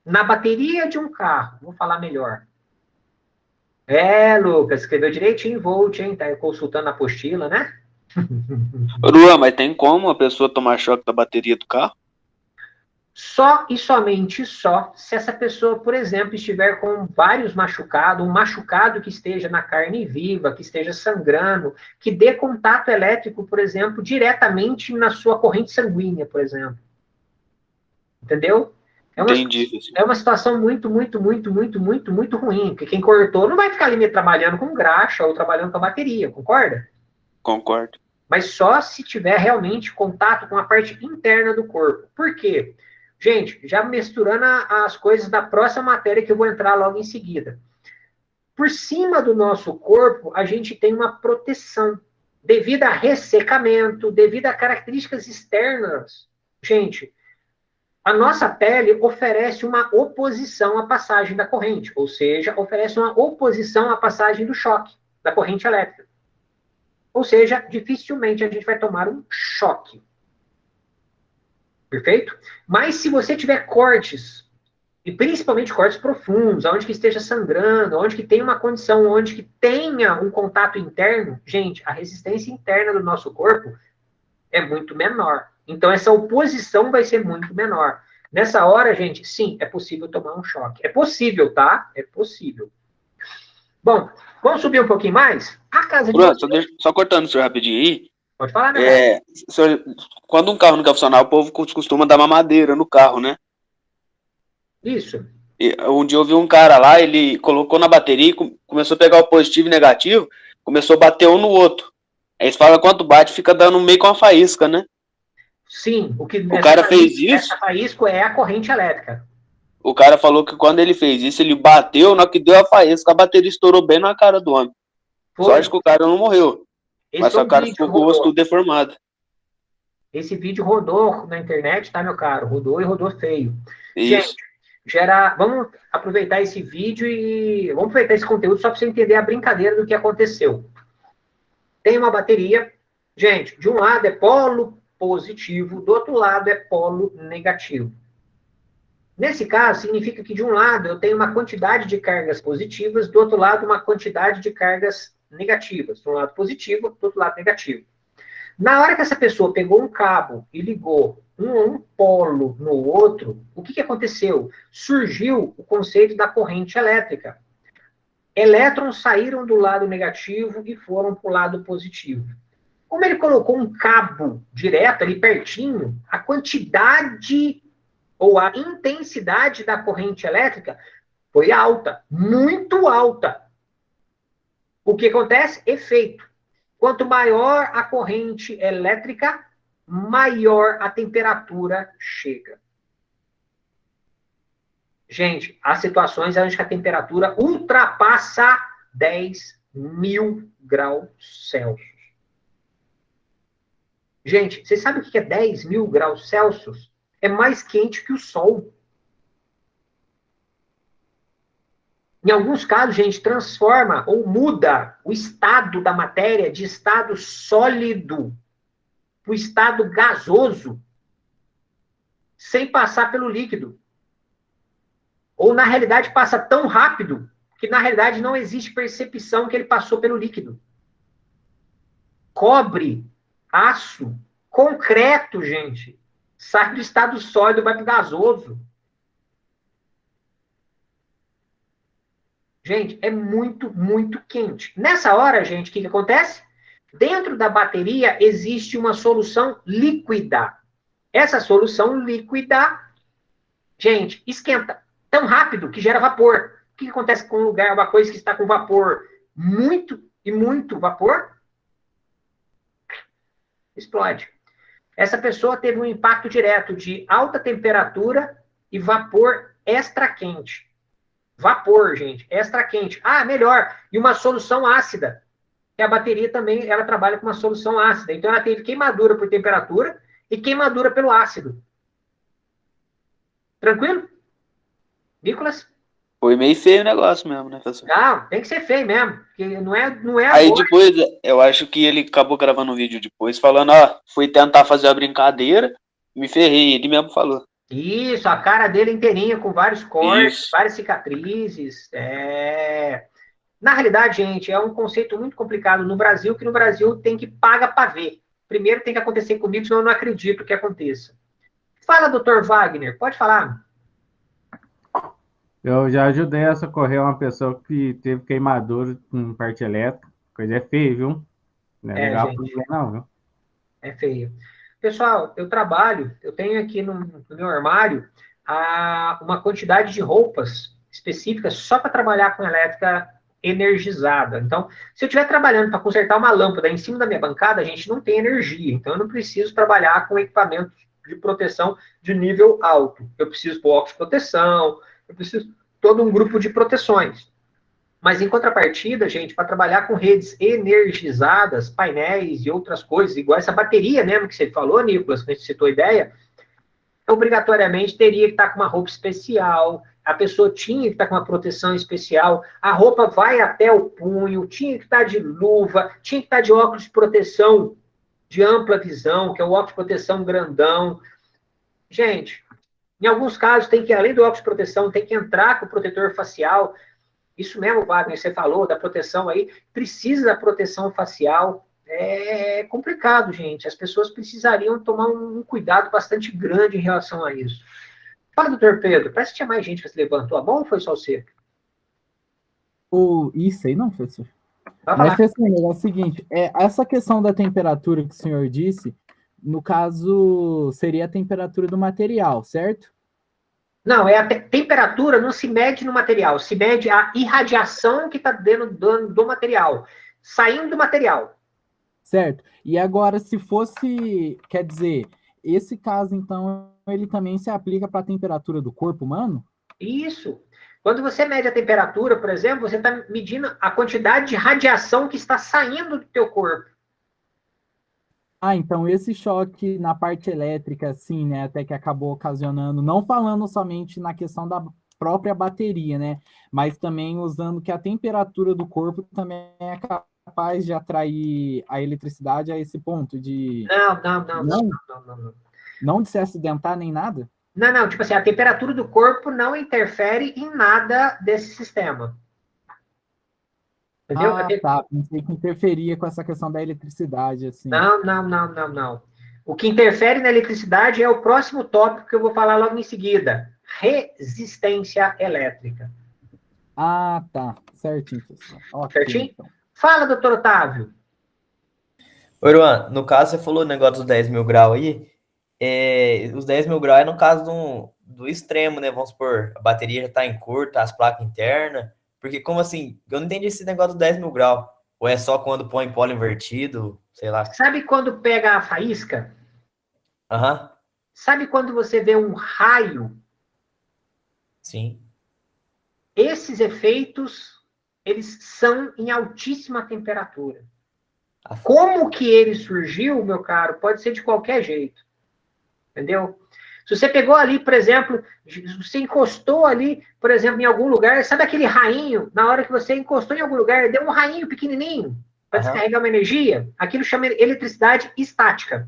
Na bateria de um carro, vou falar melhor. Lucas, escreveu direitinho volt, hein? Tá consultando a apostila, né? Luan, mas tem como a pessoa tomar choque da bateria do carro? Só e somente só se essa pessoa, por exemplo, estiver com vários machucados, um machucado que esteja na carne viva, que esteja sangrando, que dê contato elétrico, por exemplo, diretamente na sua corrente sanguínea, por exemplo. Entendeu? Entendi. É uma situação muito, muito, muito, muito, muito, muito ruim, porque quem cortou não vai ficar ali trabalhando com graxa ou trabalhando com a bateria, concorda? Concordo. Mas só se tiver realmente contato com a parte interna do corpo. Por quê? Gente, já misturando as coisas da próxima matéria que eu vou entrar logo em seguida. Por cima do nosso corpo, a gente tem uma proteção. Devido a ressecamento, devido a características externas. Gente, a nossa pele oferece uma oposição à passagem da corrente, ou seja, oferece uma oposição à passagem do choque, da corrente elétrica. Ou seja, dificilmente a gente vai tomar um choque. Perfeito? Mas se você tiver cortes, e principalmente cortes profundos, onde que esteja sangrando, onde que tem uma condição, onde que tenha um contato interno, gente, a resistência interna do nosso corpo é muito menor. Então, essa oposição vai ser muito menor. Nessa hora, gente, sim, é possível tomar um choque. É possível, tá? É possível. Bom, vamos subir um pouquinho mais? A casa de Bruno, só cortando o senhor rapidinho aí. Pode falar, né? Senhor, quando um carro não quer funcionar, o povo costuma dar mamadeira no carro, né? Isso. E um dia eu vi um cara lá, ele colocou na bateria e começou a pegar o positivo e negativo, começou a bater um no outro. Aí você fala, quanto bate, fica dando meio com uma faísca, né? Sim, O cara fez isso. Essa faísca é a corrente elétrica. O cara falou que quando ele fez isso, ele bateu, na hora que deu a faísca, a bateria estourou bem na cara do homem. Sorte que o cara não morreu. Mas só o cara ficou com o rosto tudo deformado. Esse vídeo rodou na internet, tá, meu caro? Rodou e rodou feio. Isso. Gente, vamos aproveitar esse vídeo e vamos aproveitar esse conteúdo só para você entender a brincadeira do que aconteceu. Tem uma bateria, gente, de um lado é polo positivo, do outro lado é polo negativo. Nesse caso, significa que de um lado eu tenho uma quantidade de cargas positivas, do outro lado uma quantidade de cargas negativas. De um lado positivo, do outro lado negativo. Na hora que essa pessoa pegou um cabo e ligou um polo no outro, o que aconteceu? Surgiu o conceito da corrente elétrica. Elétrons saíram do lado negativo e foram para o lado positivo. Como ele colocou um cabo direto ali pertinho, a quantidade ou a intensidade da corrente elétrica foi alta, muito alta. O que acontece? Efeito. Quanto maior a corrente elétrica, maior a temperatura chega. Gente, há situações onde a temperatura ultrapassa 10.000 graus Celsius. Gente, vocês sabem o que é 10.000 graus Celsius? É mais quente que o Sol. Em alguns casos, gente, transforma ou muda o estado da matéria de estado sólido para o estado gasoso, sem passar pelo líquido. Ou, na realidade, passa tão rápido que, na realidade, não existe percepção que ele passou pelo líquido. Cobre, aço, concreto, gente, sai do estado sólido, vai para o gasoso. Gente, é muito, muito quente. Nessa hora, gente, o que acontece? Dentro da bateria existe uma solução líquida. Essa solução líquida, gente, esquenta tão rápido que gera vapor. O que acontece com um lugar, uma coisa que está com vapor? Muito e muito vapor? Explode. Essa pessoa teve um impacto direto de alta temperatura e vapor extra quente. Vapor, gente, extra quente. Ah, melhor. E uma solução ácida. E a bateria também, ela trabalha com uma solução ácida. Então, ela teve queimadura por temperatura e queimadura pelo ácido. Tranquilo? Nicolas? Foi meio feio o negócio mesmo, né, professor? Não, tem que ser feio mesmo. Porque não é aí agora. Depois, eu acho que ele acabou gravando um vídeo depois, falando, fui tentar fazer a brincadeira, me ferrei. Ele mesmo falou. Isso, a cara dele inteirinha, com vários cortes, Isso. várias cicatrizes. Na realidade, gente, é um conceito muito complicado no Brasil, que no Brasil tem que pagar para ver. Primeiro tem que acontecer comigo, senão eu não acredito que aconteça. Fala, doutor Wagner, pode falar. Eu já ajudei a socorrer uma pessoa que teve queimadura com parte elétrica. Coisa é feia, viu? Não é legal para Gente, ninguém, não, viu? é feio. Pessoal, eu tenho aqui no meu armário uma quantidade de roupas específicas só para trabalhar com elétrica energizada. Então, se eu estiver trabalhando para consertar uma lâmpada em cima da minha bancada, a gente não tem energia. Então, eu não preciso trabalhar com equipamento de proteção de nível alto. Eu preciso de óculos de proteção, eu preciso de todo um grupo de proteções. Mas, em contrapartida, gente, para trabalhar com redes energizadas, painéis e outras coisas, igual essa bateria mesmo que você falou, Nicolas, que a gente citou a ideia, obrigatoriamente teria que estar com uma roupa especial, a pessoa tinha que estar com uma proteção especial, a roupa vai até o punho, tinha que estar de luva, tinha que estar de óculos de proteção de ampla visão, que é o óculos de proteção grandão. Gente, em alguns casos, tem que, além do óculos de proteção, tem que entrar com o protetor facial. Isso mesmo, Wagner, você falou da proteção aí, precisa da proteção facial. É complicado, gente. As pessoas precisariam tomar um cuidado bastante grande em relação a isso. Fala, doutor Pedro, parece que tinha mais gente que se levantou a mão ou foi só você? Isso aí não, professor. Vai Mas, falar. professor, é o seguinte, essa questão da temperatura que o senhor disse, no caso, seria a temperatura do material, certo? Não, a temperatura não se mede no material, se mede a irradiação que está dentro do material, saindo do material. Certo. E agora, se fosse, quer dizer, esse caso, então, ele também se aplica para a temperatura do corpo humano? Isso. Quando você mede a temperatura, por exemplo, você está medindo a quantidade de radiação que está saindo do teu corpo. Então esse choque na parte elétrica, assim, né, até que acabou ocasionando, não falando somente na questão da própria bateria, né, mas também usando que a temperatura do corpo também é capaz de atrair a eletricidade a esse ponto de... Não de se acidentar nem nada? Não, tipo assim, a temperatura do corpo não interfere em nada desse sistema. Entendeu? Tá, pensei que interferia com essa questão da eletricidade, assim. Não. O que interfere na eletricidade é o próximo tópico que eu vou falar logo em seguida. Resistência elétrica. Tá. Certinho, professor. Okay, certinho? Então. Fala, doutor Otávio. Ô, Irwan, no caso, você falou o negócio dos 10 mil graus aí. Os 10 mil graus é no caso do extremo, né? Vamos supor, a bateria já tá em curta, as placas internas. Porque, como assim? Eu não entendi esse negócio dos 10 mil graus. Ou é só quando põe polo invertido? Sei lá. Sabe quando pega a faísca? Aham. Sabe quando você vê um raio? Sim. Esses efeitos, eles são em altíssima temperatura. Como que ele surgiu, meu caro, pode ser de qualquer jeito. Entendeu? Se você pegou ali, por exemplo, você encostou ali, por exemplo, em algum lugar, sabe aquele rainho, na hora que você encostou em algum lugar, deu um rainho pequenininho para descarregar uma energia? Aquilo chama eletricidade estática.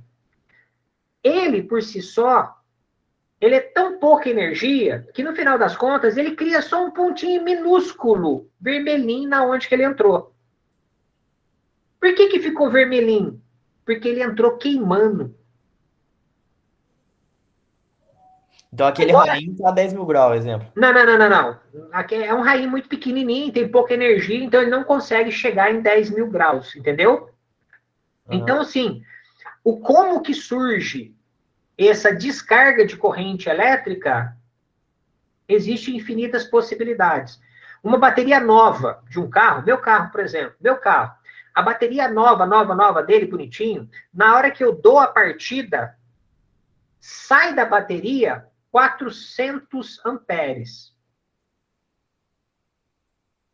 Ele, por si só, ele é tão pouca energia que, no final das contas, ele cria só um pontinho minúsculo, vermelhinho, na onde que ele entrou. Por que ficou vermelhinho? Porque ele entrou queimando. Então aquele rainho tá a 10 mil graus, exemplo. Não. Aqui é um rainho muito pequenininho, tem pouca energia, então ele não consegue chegar em 10 mil graus, entendeu? Então, assim, como que surge essa descarga de corrente elétrica? Existem infinitas possibilidades. Uma bateria nova de um carro, meu carro, por exemplo, a bateria nova dele, bonitinho, na hora que eu dou a partida, sai da bateria 400 amperes.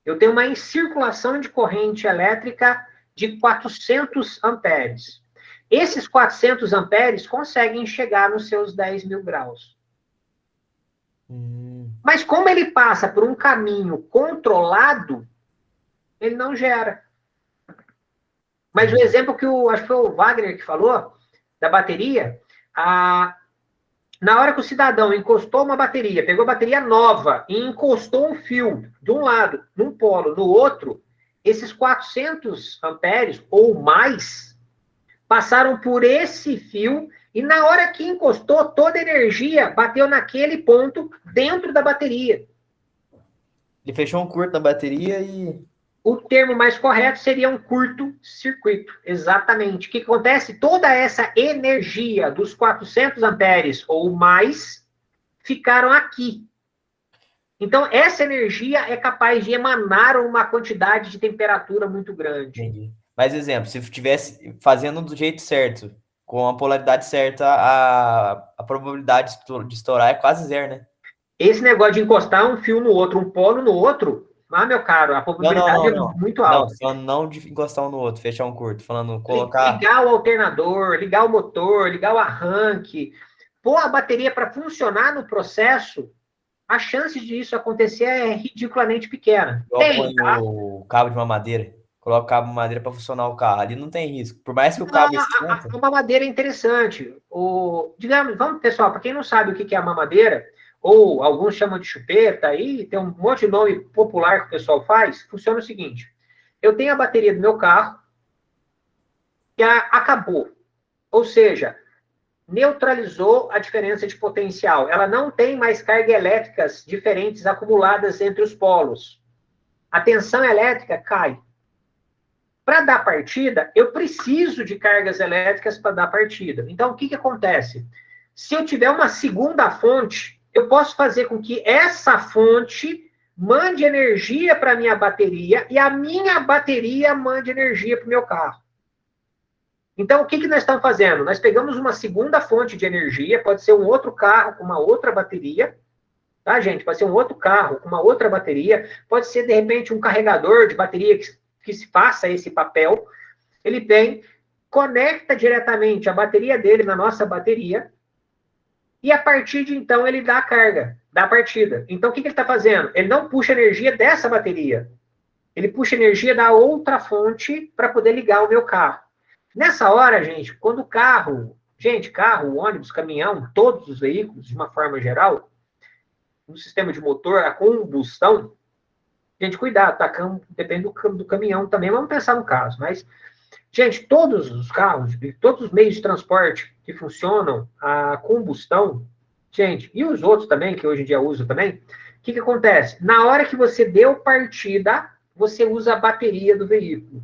Eu tenho uma circulação de corrente elétrica de 400 amperes. Esses 400 amperes conseguem chegar nos seus 10 mil graus. Mas como ele passa por um caminho controlado, ele não gera. Mas o exemplo que acho que foi o Wagner que falou, da bateria, na hora que o cidadão encostou uma bateria, pegou a bateria nova e encostou um fio de um lado, num polo, no outro, esses 400 amperes ou mais passaram por esse fio E na hora que encostou, toda a energia bateu naquele ponto dentro da bateria. Ele fechou um curto na bateria e... O termo mais correto seria um curto-circuito. Exatamente. O que acontece? Toda essa energia dos 400 amperes ou mais ficaram aqui. Então, essa energia é capaz de emanar uma quantidade de temperatura muito grande. Entendi. Mas, exemplo, se estivesse fazendo do jeito certo, com a polaridade certa, a probabilidade de estourar é quase zero, né? Esse negócio de encostar um fio no outro, um polo no outro, meu caro, a probabilidade é muito alta. Não, falando não de encostar um no outro, fechar um curto, falando colocar... Ligar o alternador, ligar o motor, ligar o arranque, pôr a bateria para funcionar no processo, a chance disso acontecer é ridiculamente pequena. Põe o cabo de mamadeira, coloca o cabo de madeira para funcionar o carro, ali não tem risco. Por mais que o cabo esquenta... A mamadeira é interessante. Digamos, vamos, pessoal, para quem não sabe o que é a mamadeira, ou alguns chamam de chupeta, aí tem um monte de nome popular que o pessoal faz, funciona o seguinte: eu tenho a bateria do meu carro, que acabou. Ou seja, neutralizou a diferença de potencial. Ela não tem mais cargas elétricas diferentes acumuladas entre os polos. A tensão elétrica cai. Para dar partida, eu preciso de cargas elétricas para dar partida. Então, o que acontece? Se eu tiver uma segunda fonte, eu posso fazer com que essa fonte mande energia para a minha bateria e a minha bateria mande energia para o meu carro. Então, o que nós estamos fazendo? Nós pegamos uma segunda fonte de energia, pode ser um outro carro com uma outra bateria, tá, gente? Pode ser um outro carro com uma outra bateria, pode ser, de repente, um carregador de bateria que se faça esse papel. Ele vem, conecta diretamente a bateria dele na nossa bateria, e a partir de então ele dá a carga, dá a partida. Então, o que ele está fazendo? Ele não puxa energia dessa bateria, ele puxa energia da outra fonte para poder ligar o meu carro. Nessa hora, gente, quando o carro, ônibus, caminhão, todos os veículos, de uma forma geral, no sistema de motor, a combustão, gente, cuidado, tá? Depende do caminhão também, vamos pensar no caso, mas, gente, todos os carros, todos os meios de transporte que funcionam a combustão, gente, e os outros também, que hoje em dia usam também, o que acontece? Na hora que você deu partida, você usa a bateria do veículo.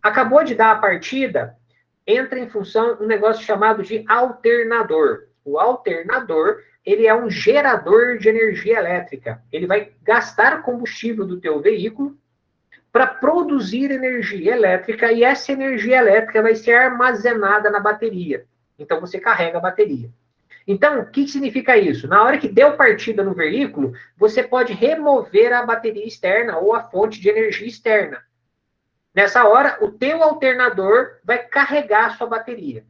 Acabou de dar a partida, entra em função um negócio chamado de alternador. O alternador, ele é um gerador de energia elétrica. Ele vai gastar o combustível do teu veículo para produzir energia elétrica, e essa energia elétrica vai ser armazenada na bateria. Então, você carrega a bateria. Então, o que significa isso? Na hora que deu partida no veículo, você pode remover a bateria externa ou a fonte de energia externa. Nessa hora, o teu alternador vai carregar a sua bateria.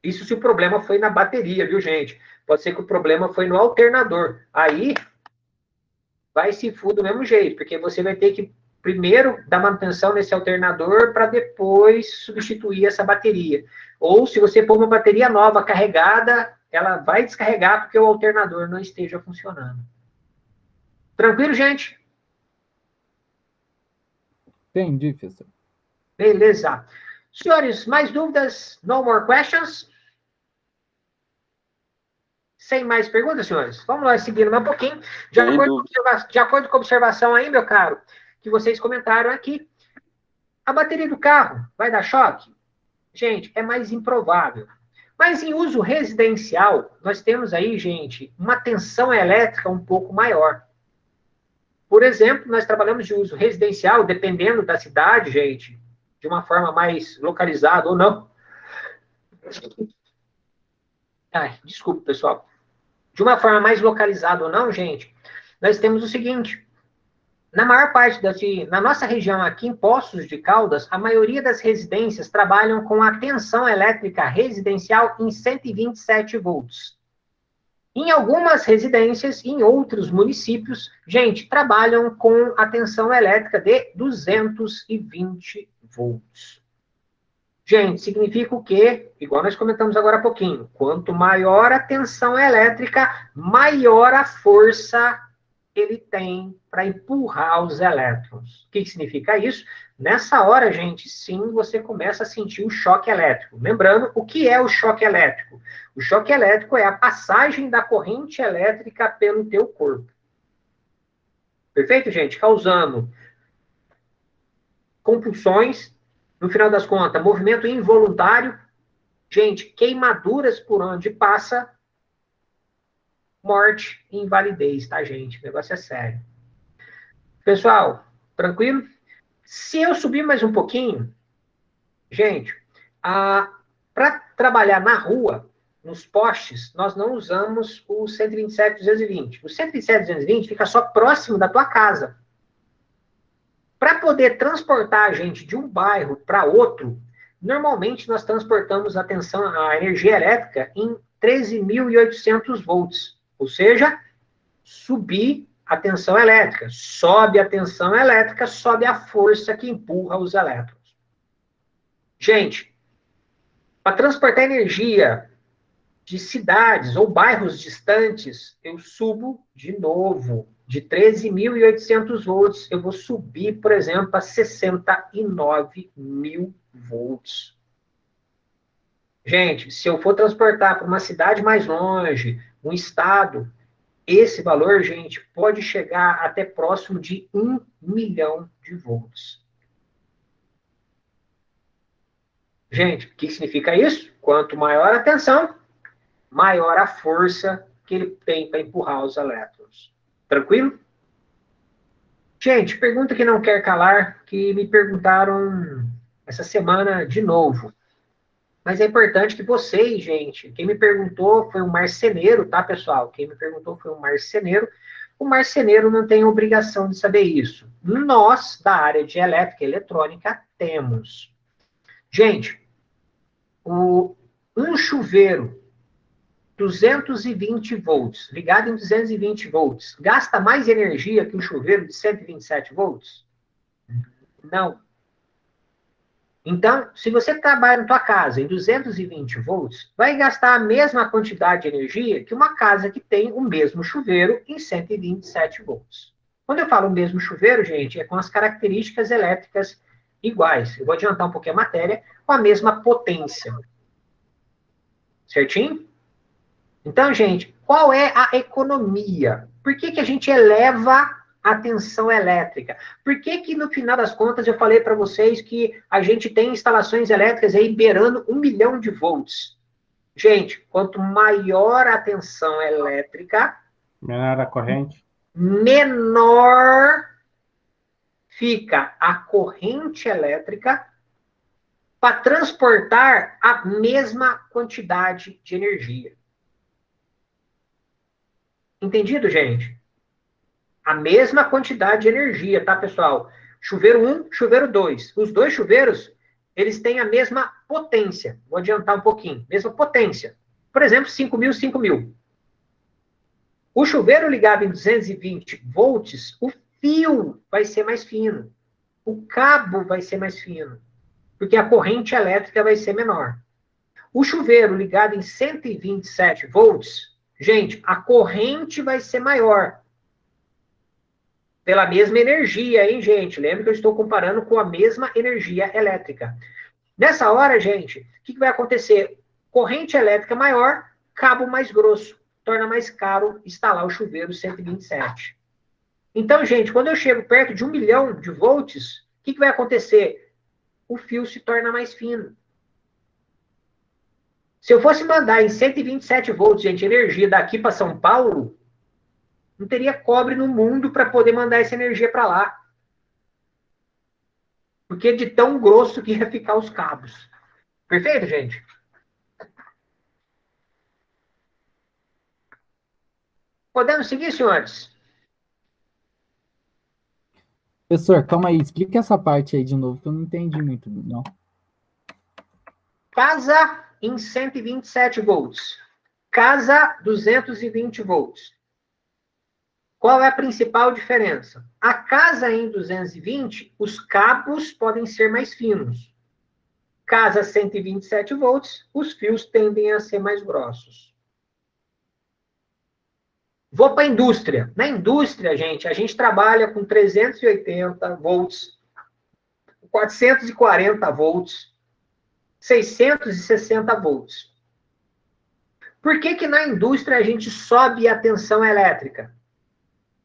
Isso se o problema foi na bateria, viu, gente? Pode ser que o problema foi no alternador. Aí, vai se fuder do mesmo jeito, porque você vai ter que primeiro dar manutenção nesse alternador para depois substituir essa bateria. Ou, se você pôr uma bateria nova carregada, ela vai descarregar porque o alternador não esteja funcionando. Tranquilo, gente? Entendi, professor. Beleza. Senhores, mais dúvidas? No more questions? Sem mais perguntas, senhores? Vamos lá, seguindo mais um pouquinho. De acordo com a observação aí, meu caro, que vocês comentaram aqui, a bateria do carro vai dar choque? Gente, é mais improvável. Mas em uso residencial, nós temos aí, gente, uma tensão elétrica um pouco maior. Por exemplo, nós trabalhamos de uso residencial, dependendo da cidade, gente, de uma forma mais localizada ou não. Desculpa, pessoal. De uma forma mais localizada ou não, gente, nós temos o seguinte: na maior parte na nossa região aqui, em Poços de Caldas, a maioria das residências trabalham com a tensão elétrica residencial em 127 volts. Em algumas residências, em outros municípios, gente, trabalham com a tensão elétrica de 220 volts. Gente, significa o quê? Igual nós comentamos agora há pouquinho. Quanto maior a tensão elétrica, maior a força ele tem para empurrar os elétrons. O que significa isso? Nessa hora, gente, sim, você começa a sentir o choque elétrico. Lembrando, o que é o choque elétrico? O choque elétrico é a passagem da corrente elétrica pelo teu corpo. Perfeito, gente? Causando compulsões, no final das contas, movimento involuntário, gente, queimaduras por onde passa, morte e invalidez, tá, gente? O negócio é sério. Pessoal, tranquilo? Se eu subir mais um pouquinho, gente, para trabalhar na rua, nos postes, nós não usamos o 127.220. O 127.220 fica só próximo da tua casa. Para poder transportar a gente de um bairro para outro, normalmente nós transportamos a energia elétrica em 13.800 volts. Ou seja, subir a tensão elétrica. Sobe a tensão elétrica, sobe a força que empurra os elétrons. Gente, para transportar energia de cidades ou bairros distantes, eu subo de novo. De 13.800 volts, eu vou subir, por exemplo, a 69.000 volts. Gente, se eu for transportar para uma cidade mais longe, um estado, esse valor, gente, pode chegar até próximo de 1 milhão de volts. Gente, o que significa isso? Quanto maior a tensão, maior a força que ele tem para empurrar os elétrons. Tranquilo? Gente, pergunta que não quer calar, que me perguntaram essa semana de novo. Mas é importante que vocês, gente, quem me perguntou foi um marceneiro, tá, pessoal? Quem me perguntou foi um marceneiro. O marceneiro não tem obrigação de saber isso. Nós, da área de elétrica e eletrônica, temos. Gente, um chuveiro 220 volts, ligado em 220 volts, gasta mais energia que um chuveiro de 127 volts? Não. Então, se você trabalha na tua casa em 220 volts, vai gastar a mesma quantidade de energia que uma casa que tem o mesmo chuveiro em 127 volts. Quando eu falo o mesmo chuveiro, gente, é com as características elétricas iguais. Eu vou adiantar um pouquinho a matéria, com a mesma potência. Certinho? Então, gente, qual é a economia? Por que a gente eleva a tensão elétrica? Por que no final das contas, eu falei para vocês que a gente tem instalações elétricas aí beirando 1 milhão de volts? Gente, quanto maior a tensão elétrica, menor a corrente, menor fica a corrente elétrica para transportar a mesma quantidade de energia. Entendido, gente? A mesma quantidade de energia, tá, pessoal? Chuveiro 1, chuveiro 2. Os dois chuveiros, eles têm a mesma potência. Vou adiantar um pouquinho. Mesma potência. Por exemplo, 5.000, 5.000. O chuveiro ligado em 220 volts, o fio vai ser mais fino. O cabo vai ser mais fino. Porque a corrente elétrica vai ser menor. O chuveiro ligado em 127 volts, gente, a corrente vai ser maior. Pela mesma energia, hein, gente? Lembra que eu estou comparando com a mesma energia elétrica. Nessa hora, gente, o que vai acontecer? Corrente elétrica maior, cabo mais grosso. Torna mais caro instalar o chuveiro 127. Então, gente, quando eu chego perto de 1 milhão de volts, o que vai acontecer? O fio se torna mais fino. Se eu fosse mandar em 127 volts, gente, energia daqui para São Paulo, não teria cobre no mundo para poder mandar essa energia para lá. Porque de tão grosso que ia ficar os cabos. Perfeito, gente? Podemos seguir, senhores? Professor, calma aí, explica essa parte aí de novo, que eu não entendi muito, não. Casa em 127 volts. Casa 220 volts. Qual é a principal diferença? A casa em 220, os cabos podem ser mais finos. Casa 127 volts, os fios tendem a ser mais grossos. Vou para a indústria. Na indústria, gente, a gente trabalha com 380 volts. 440 volts, 660 volts. Por que que na indústria a gente sobe a tensão elétrica?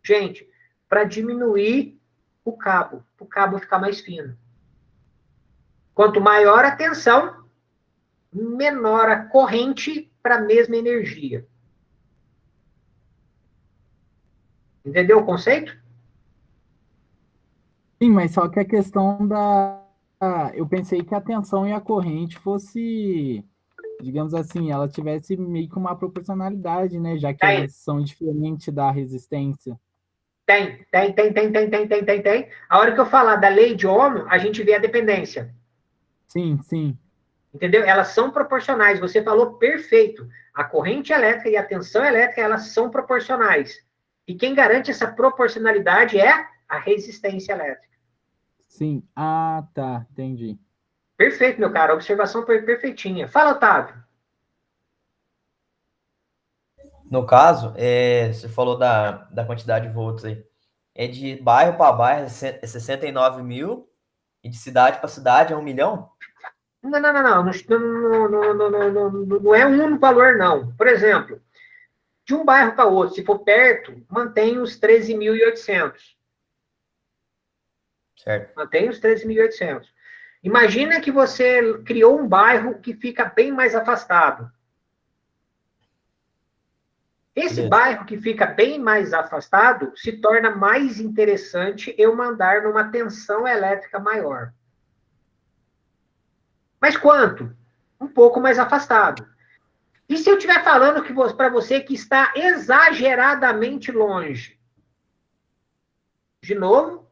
Gente, para diminuir o cabo ficar mais fino. Quanto maior a tensão, menor a corrente para a mesma energia. Entendeu o conceito? Sim, mas só que a questão da... Eu pensei que a tensão e a corrente fosse, digamos assim, ela tivesse meio que uma proporcionalidade, né? Já que eles são diferentes da resistência. Tem. A hora que eu falar da lei de Ohm, a gente vê a dependência. Sim, sim. Entendeu? Elas são proporcionais. Você falou perfeito. A corrente elétrica e a tensão elétrica, elas são proporcionais. E quem garante essa proporcionalidade é a resistência elétrica. Sim. Ah, tá. Entendi. Perfeito, meu cara. A observação foi perfeitinha. Fala, Otávio. No caso, você falou da quantidade de volts aí. É de bairro para bairro, é 69 mil, e de cidade para cidade é 1 milhão? Não é um valor, não. Por exemplo, de um bairro para outro, se for perto, mantém os 13.800. Certo. Mantém os 13.800. Imagina que você criou um bairro que fica bem mais afastado. Esse Beleza. bairro que fica bem mais afastado se torna mais interessante eu mandar numa tensão elétrica maior. Mas quanto? Um pouco mais afastado. E se eu estiver falando que para você que está exageradamente longe? De novo,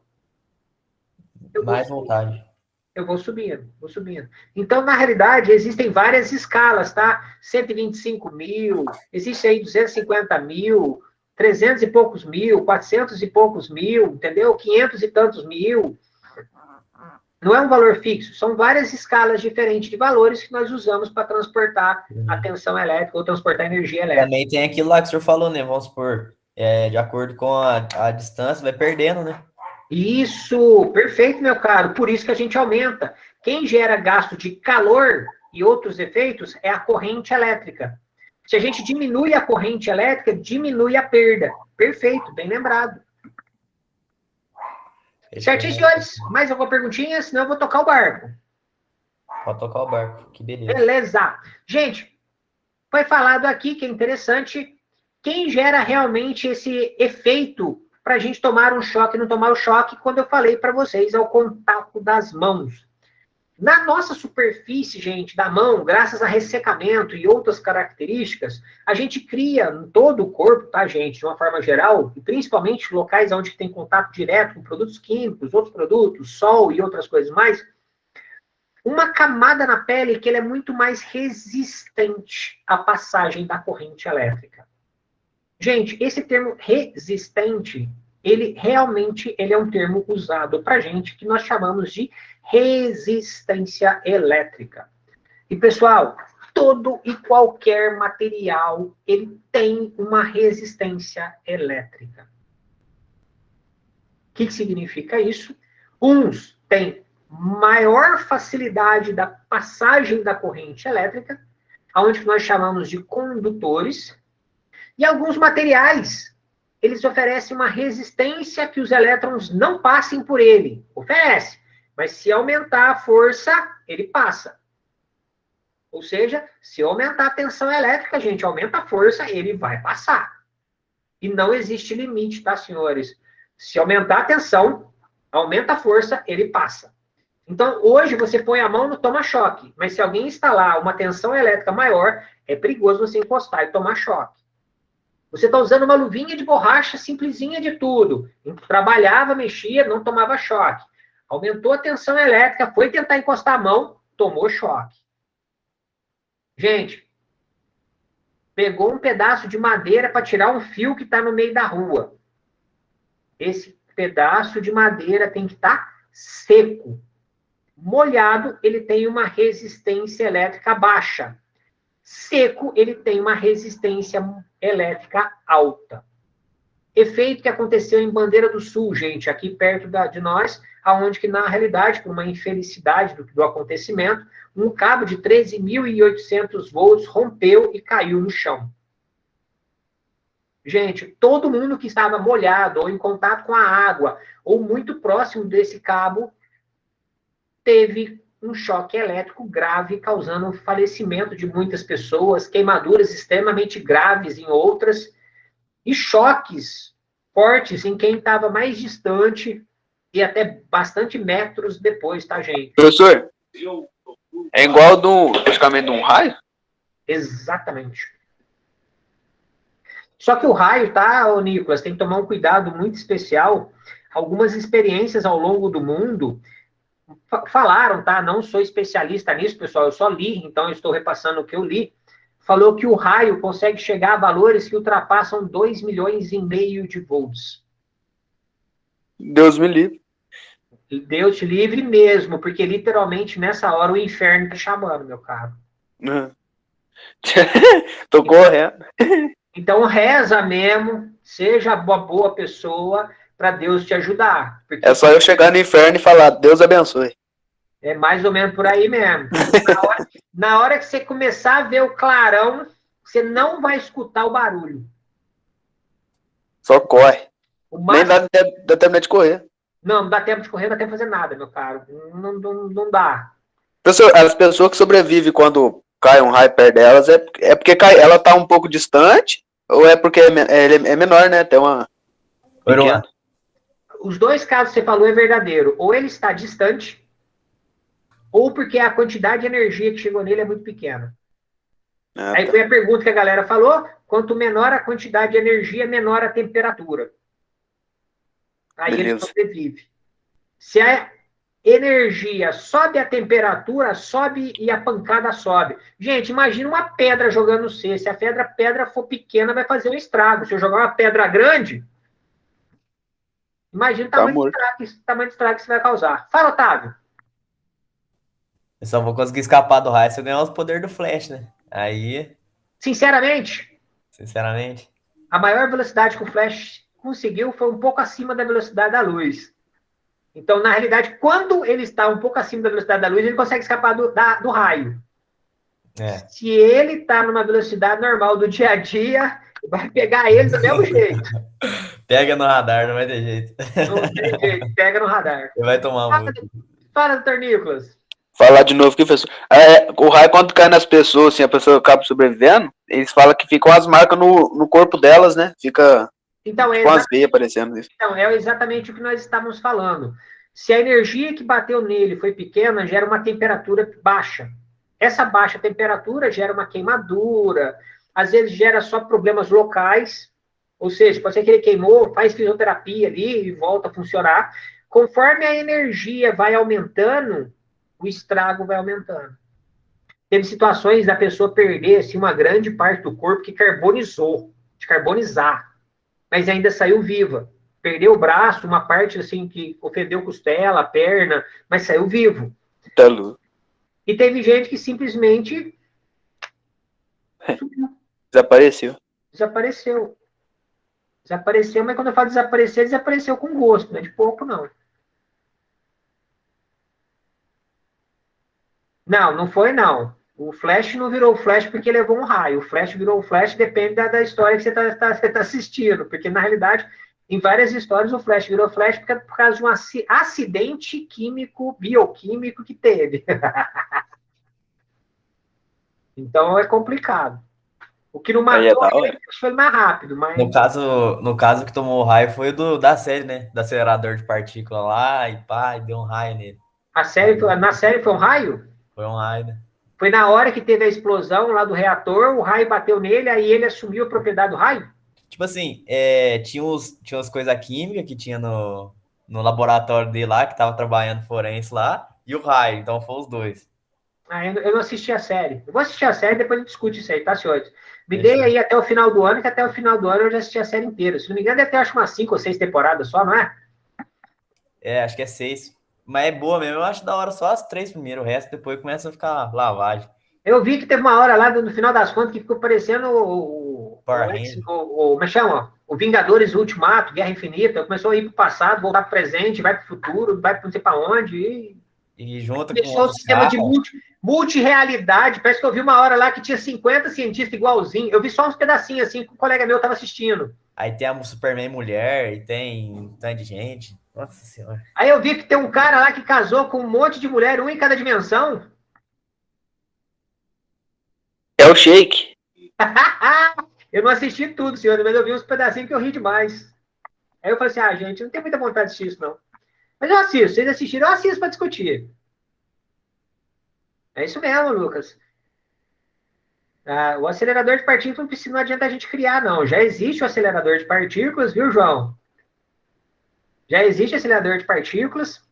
Mais voltagem. eu vou subindo. Então, na realidade, existem várias escalas, tá? 125 mil, existe aí 250 mil, 300 e poucos mil, 400 e poucos mil, entendeu? 500 e tantos mil. Não é um valor fixo, são várias escalas diferentes de valores que nós usamos para transportar a tensão elétrica ou transportar energia elétrica. Também tem aquilo lá que o senhor falou, né? Vamos supor, de acordo com a distância, vai perdendo, né? Isso, perfeito, meu caro. Por isso que a gente aumenta. Quem gera gasto de calor e outros efeitos é a corrente elétrica. Se a gente diminui a corrente elétrica, diminui a perda. Perfeito, bem lembrado. Certinho, senhores? Mais alguma perguntinha? Senão eu vou tocar o barco. Pode tocar o barco, que beleza. Beleza. Gente, foi falado aqui que é interessante quem gera realmente esse efeito para a gente tomar um choque e não tomar o choque, quando eu falei para vocês, é o contato das mãos. Na nossa superfície, gente, da mão, graças a ressecamento e outras características, a gente cria em todo o corpo, tá, gente, de uma forma geral, e principalmente locais onde tem contato direto com produtos químicos, outros produtos, sol e outras coisas mais, uma camada na pele que ele é muito mais resistente à passagem da corrente elétrica. Gente, esse termo resistente, ele realmente é um termo usado para gente que nós chamamos de resistência elétrica. E, pessoal, todo e qualquer material, ele tem uma resistência elétrica. O que significa isso? Uns têm maior facilidade da passagem da corrente elétrica, onde nós chamamos de condutores, e alguns materiais, eles oferecem uma resistência que os elétrons não passem por ele. Oferece. Mas se aumentar a força, ele passa. Ou seja, se aumentar a tensão elétrica, gente, aumenta a força, ele vai passar. E não existe limite, tá, senhores? Se aumentar a tensão, aumenta a força, ele passa. Então, hoje você põe a mão no toma-choque. Mas se alguém instalar uma tensão elétrica maior, é perigoso você encostar e tomar choque. Você está usando uma luvinha de borracha simplesinha de tudo. Trabalhava, mexia, não tomava choque. Aumentou a tensão elétrica, foi tentar encostar a mão, tomou choque. Gente, pegou um pedaço de madeira para tirar um fio que está no meio da rua. Esse pedaço de madeira tem que estar seco. Molhado, ele tem uma resistência elétrica baixa. Seco, ele tem uma resistência elétrica alta. Efeito que aconteceu em Bandeira do Sul, gente, aqui perto de nós, aonde que, na realidade, por uma infelicidade do acontecimento, um cabo de 13.800 volts rompeu e caiu no chão. Gente, todo mundo que estava molhado ou em contato com a água ou muito próximo desse cabo teve um choque elétrico grave, causando o falecimento de muitas pessoas, queimaduras extremamente graves em outras, e choques fortes em quem estava mais distante e até bastante metros depois, tá, gente? Professor, é igual praticamente de um raio? Exatamente. Só que o raio, tá, ô Nicolas, tem que tomar um cuidado muito especial. Algumas experiências ao longo do mundo falaram, tá? Não sou especialista nisso, pessoal, eu só li, então eu estou repassando o que eu li. Falou que o raio consegue chegar a valores que ultrapassam 2,5 milhões de volts. Deus me livre. Deus te livre mesmo, porque literalmente nessa hora o inferno tá chamando, meu caro. Tô correndo. Então reza mesmo, seja uma boa pessoa para Deus te ajudar. Porque é só eu chegar no inferno e falar, Deus abençoe. É mais ou menos por aí mesmo. Na hora que você começar a ver o clarão, você não vai escutar o barulho. Só corre. Nem Máximo... dá tempo de correr. Não dá tempo de correr, não dá tempo de fazer nada, meu caro. Não dá. Professor, as pessoas que sobrevivem quando cai um raio perto delas, é porque ela tá um pouco distante, ou é porque é menor, né? Tem uma... Os dois casos que você falou é verdadeiro. Ou ele está distante, ou porque a quantidade de energia que chegou nele é muito pequena. Aí foi a pergunta que a galera falou, quanto menor a quantidade de energia, menor a temperatura. Aí ele sobrevive. Se a energia sobe, a temperatura sobe e a pancada sobe. Gente, imagina uma pedra jogando no C. Se a pedra for pequena, vai fazer um estrago. Se eu jogar uma pedra grande, imagina o tamanho de estrago que isso vai causar. Fala, Otávio. Eu só vou conseguir escapar do raio se eu ganhar os poderes do Flash, né? Aí... Sinceramente, a maior velocidade que o Flash conseguiu foi um pouco acima da velocidade da luz. Então, na realidade, quando ele está um pouco acima da velocidade da luz, ele consegue escapar do raio. Se ele está numa velocidade normal do dia a dia, vai pegar ele do mesmo jeito. Pega no radar, não vai ter jeito. Não tem jeito, pega no radar. Ele vai tomar muito. Fala, doutor Nicolas. Falar de novo que o raio, quando cai nas pessoas, assim, a pessoa acaba sobrevivendo, eles falam que ficam as marcas no corpo delas, né? Fica com as veias aparecendo. Então, é exatamente o que nós estávamos falando. Se a energia que bateu nele foi pequena, gera uma temperatura baixa. Essa baixa temperatura gera uma queimadura, às vezes gera só problemas locais, ou seja, pode ser que ele queimou, faz fisioterapia ali e volta a funcionar. Conforme a energia vai aumentando, o estrago vai aumentando. Teve situações da pessoa perder assim, uma grande parte do corpo que carbonizou, de carbonizar, mas ainda saiu viva. Perdeu o braço, uma parte assim que ofendeu costela, perna, mas saiu vivo. Tá louco. E teve gente que simplesmente desapareceu. Desapareceu, mas quando eu falo desaparecer, desapareceu com gosto, não é de pouco, não. Não foi, não. O Flash não virou Flash porque levou um raio. O Flash virou Flash depende da história que você tá assistindo. Porque, na realidade, em várias histórias, o Flash virou Flash por causa de um acidente químico, bioquímico que teve. Então, é complicado. O que não matou foi mais rápido. Mas... No caso que tomou o raio foi da série, né? Do acelerador de partícula lá e pá, e deu um raio nele. Na série foi um raio? Foi um raio, né? Foi na hora que teve a explosão lá do reator, o raio bateu nele, aí ele assumiu a propriedade do raio? Tipo assim, tinha umas coisas químicas que tinha no laboratório dele lá, que tava trabalhando forense lá, e o raio, então foram os dois. Eu não assisti a série. Eu vou assistir a série e depois a gente discute isso aí, tá, senhores? Me dei aí até o final do ano, que até o final do ano eu já assisti a série inteira. Se não me engano, deve ter acho umas 5 ou 6 temporadas só, não é? Acho que é 6. Mas é boa mesmo, eu acho da hora só as 3 primeiras, o resto depois começa a ficar lavagem. Eu vi que teve uma hora lá, no final das contas, que ficou parecendo como é que chama? o Vingadores Ultimato, Guerra Infinita, começou a ir para o passado, voltar para o presente, vai para o futuro, vai para não sei para onde. E junto começou o sistema de multirealidade. Parece que eu vi uma hora lá que tinha 50 cientistas igualzinho. Eu vi só uns pedacinhos assim que um colega meu estava assistindo. Aí tem a Superman mulher, e tem um tanto de gente. Nossa Senhora. Aí eu vi que tem um cara lá que casou com um monte de mulher, um em cada dimensão. É o Shake. Eu não assisti tudo, senhor, mas eu vi uns pedacinhos que eu ri demais. Aí eu falei assim, gente, não tem muita vontade de assistir isso, não. Mas eu assisto. Vocês assistiram, eu assisto para discutir. É isso mesmo, Lucas. O acelerador de partículas não adianta a gente criar, não. Já existe o acelerador de partículas, viu, João? Já existe acelerador de partículas.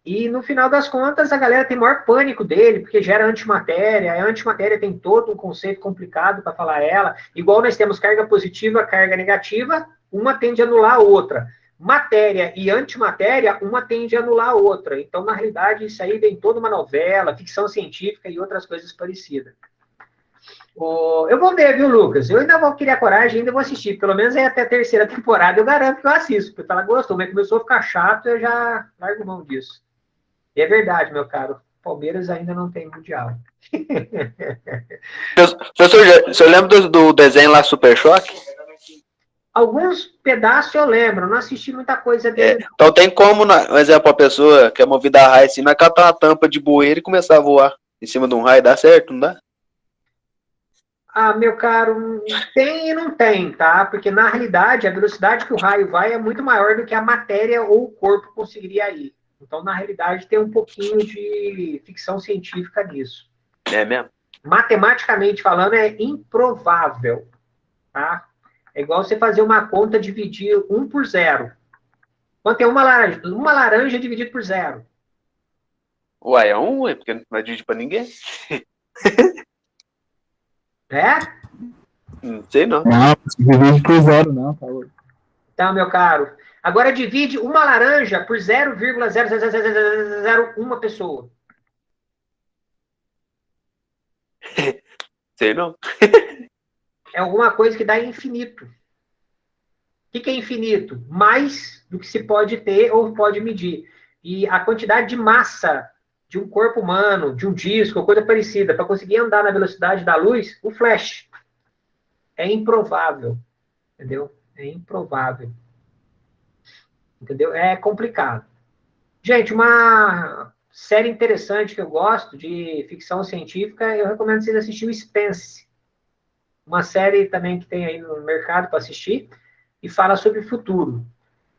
E, no final das contas, a galera tem maior pânico dele, porque gera antimatéria. A antimatéria tem todo um conceito complicado para falar ela. Igual nós temos carga positiva, carga negativa, uma tende a anular a outra. Matéria e antimatéria, uma tende a anular a outra. Então, na realidade, isso aí vem toda uma novela, ficção científica e outras coisas parecidas. Eu vou ver, viu, Lucas? Eu ainda vou criar coragem, ainda vou assistir. Pelo menos aí até a terceira temporada eu garanto que eu assisto. Porque ela gostou, mas começou a ficar chato, eu já largo mão disso. E é verdade, meu caro. Palmeiras ainda não tem mundial. Professor, o senhor lembra do desenho lá, Super Choque? Alguns pedaços eu lembro, não assisti muita coisa dele. Então tem como, por exemplo, a pessoa que é movida a raio assim, não é catar uma tampa de bueiro e começar a voar em cima de um raio, dá certo, não dá? Meu caro, tem e não tem, tá? Porque, na realidade, a velocidade que o raio vai é muito maior do que a matéria ou o corpo conseguiria ir. Então, na realidade, tem um pouquinho de ficção científica nisso. É mesmo? Matematicamente falando, é improvável, tá? É igual você fazer uma conta dividir 1 por 0. Quanto é uma laranja dividido por 0? Uai, é um, porque não vai dividir pra ninguém. É? Não sei não. Não, divide por 0, não, tá louco. Então, meu caro, agora divide uma laranja por 0,00001 pessoa. Sei não. É alguma coisa que dá infinito. O que é infinito? Mais do que se pode ter ou pode medir. E a quantidade de massa de um corpo humano, de um disco, ou coisa parecida, para conseguir andar na velocidade da luz, o flash. É improvável. Entendeu? É improvável. Entendeu? É complicado. Gente, uma série interessante que eu gosto de ficção científica, eu recomendo vocês assistirem o Spence. Uma série também que tem aí no mercado para assistir e fala sobre o futuro.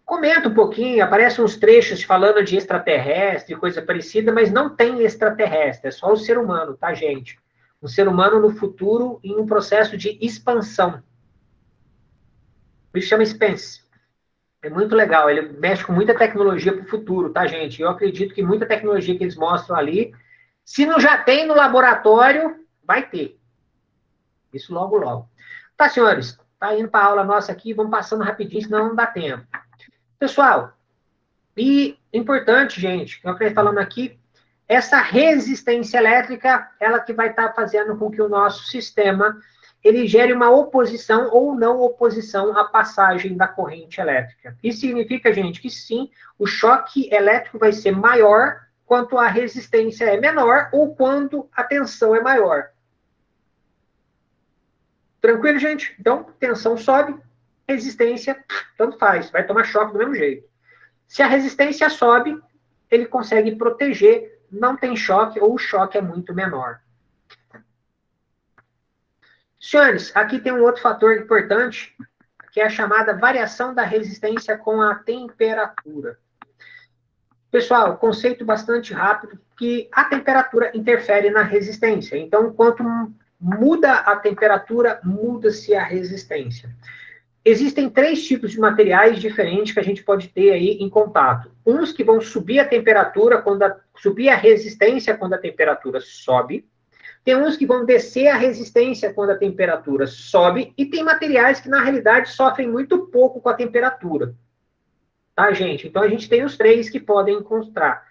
Comenta um pouquinho, aparecem uns trechos falando de extraterrestre, coisa parecida, mas não tem extraterrestre, é só o ser humano, tá, gente? O ser humano no futuro em um processo de expansão. Isso chama Spence. É muito legal, ele mexe com muita tecnologia para o futuro, tá, gente? Eu acredito que muita tecnologia que eles mostram ali, se não já tem no laboratório, vai ter. Isso logo, logo. Tá, senhores, tá indo para a aula nossa aqui, vamos passando rapidinho, senão não dá tempo. Pessoal, e importante, gente, que eu estou falando aqui, essa resistência elétrica, ela que vai estar fazendo com que o nosso sistema ele gere uma oposição ou não oposição à passagem da corrente elétrica. Isso significa, gente, que sim, o choque elétrico vai ser maior quanto a resistência é menor ou quando a tensão é maior. Tranquilo, gente? Então, tensão sobe, resistência, tanto faz, vai tomar choque do mesmo jeito. Se a resistência sobe, ele consegue proteger, não tem choque ou o choque é muito menor. Senhores, aqui tem um outro fator importante, que é a chamada variação da resistência com a temperatura. Pessoal, conceito bastante rápido, que a temperatura interfere na resistência. Então, quanto muda a temperatura, muda-se a resistência. Existem 3 tipos de materiais diferentes que a gente pode ter aí em contato. Uns que vão subir a temperatura, subir a resistência quando a temperatura sobe. Tem uns que vão descer a resistência quando a temperatura sobe. E tem materiais que, na realidade, sofrem muito pouco com a temperatura. Tá, gente? Então, a gente tem os 3 que podem encontrar.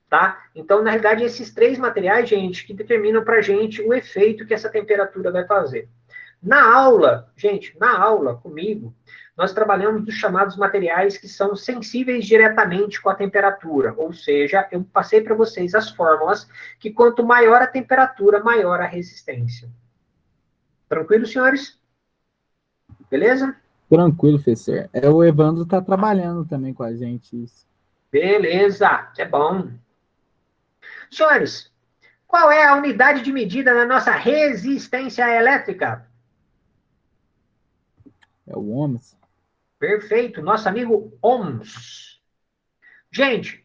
Tá? Então, na realidade, esses 3 materiais, gente, que determinam para a gente o efeito que essa temperatura vai fazer. Na aula, gente, na aula comigo, nós trabalhamos dos chamados materiais que são sensíveis diretamente com a temperatura, ou seja, eu passei para vocês as fórmulas que quanto maior a temperatura, maior a resistência. Tranquilo, senhores? Beleza? Tranquilo, professor. O Evandro está trabalhando também com a gente isso. Beleza, é bom. Senhores, qual é a unidade de medida da nossa resistência elétrica? É o ohms. Perfeito, nosso amigo ohms. Gente,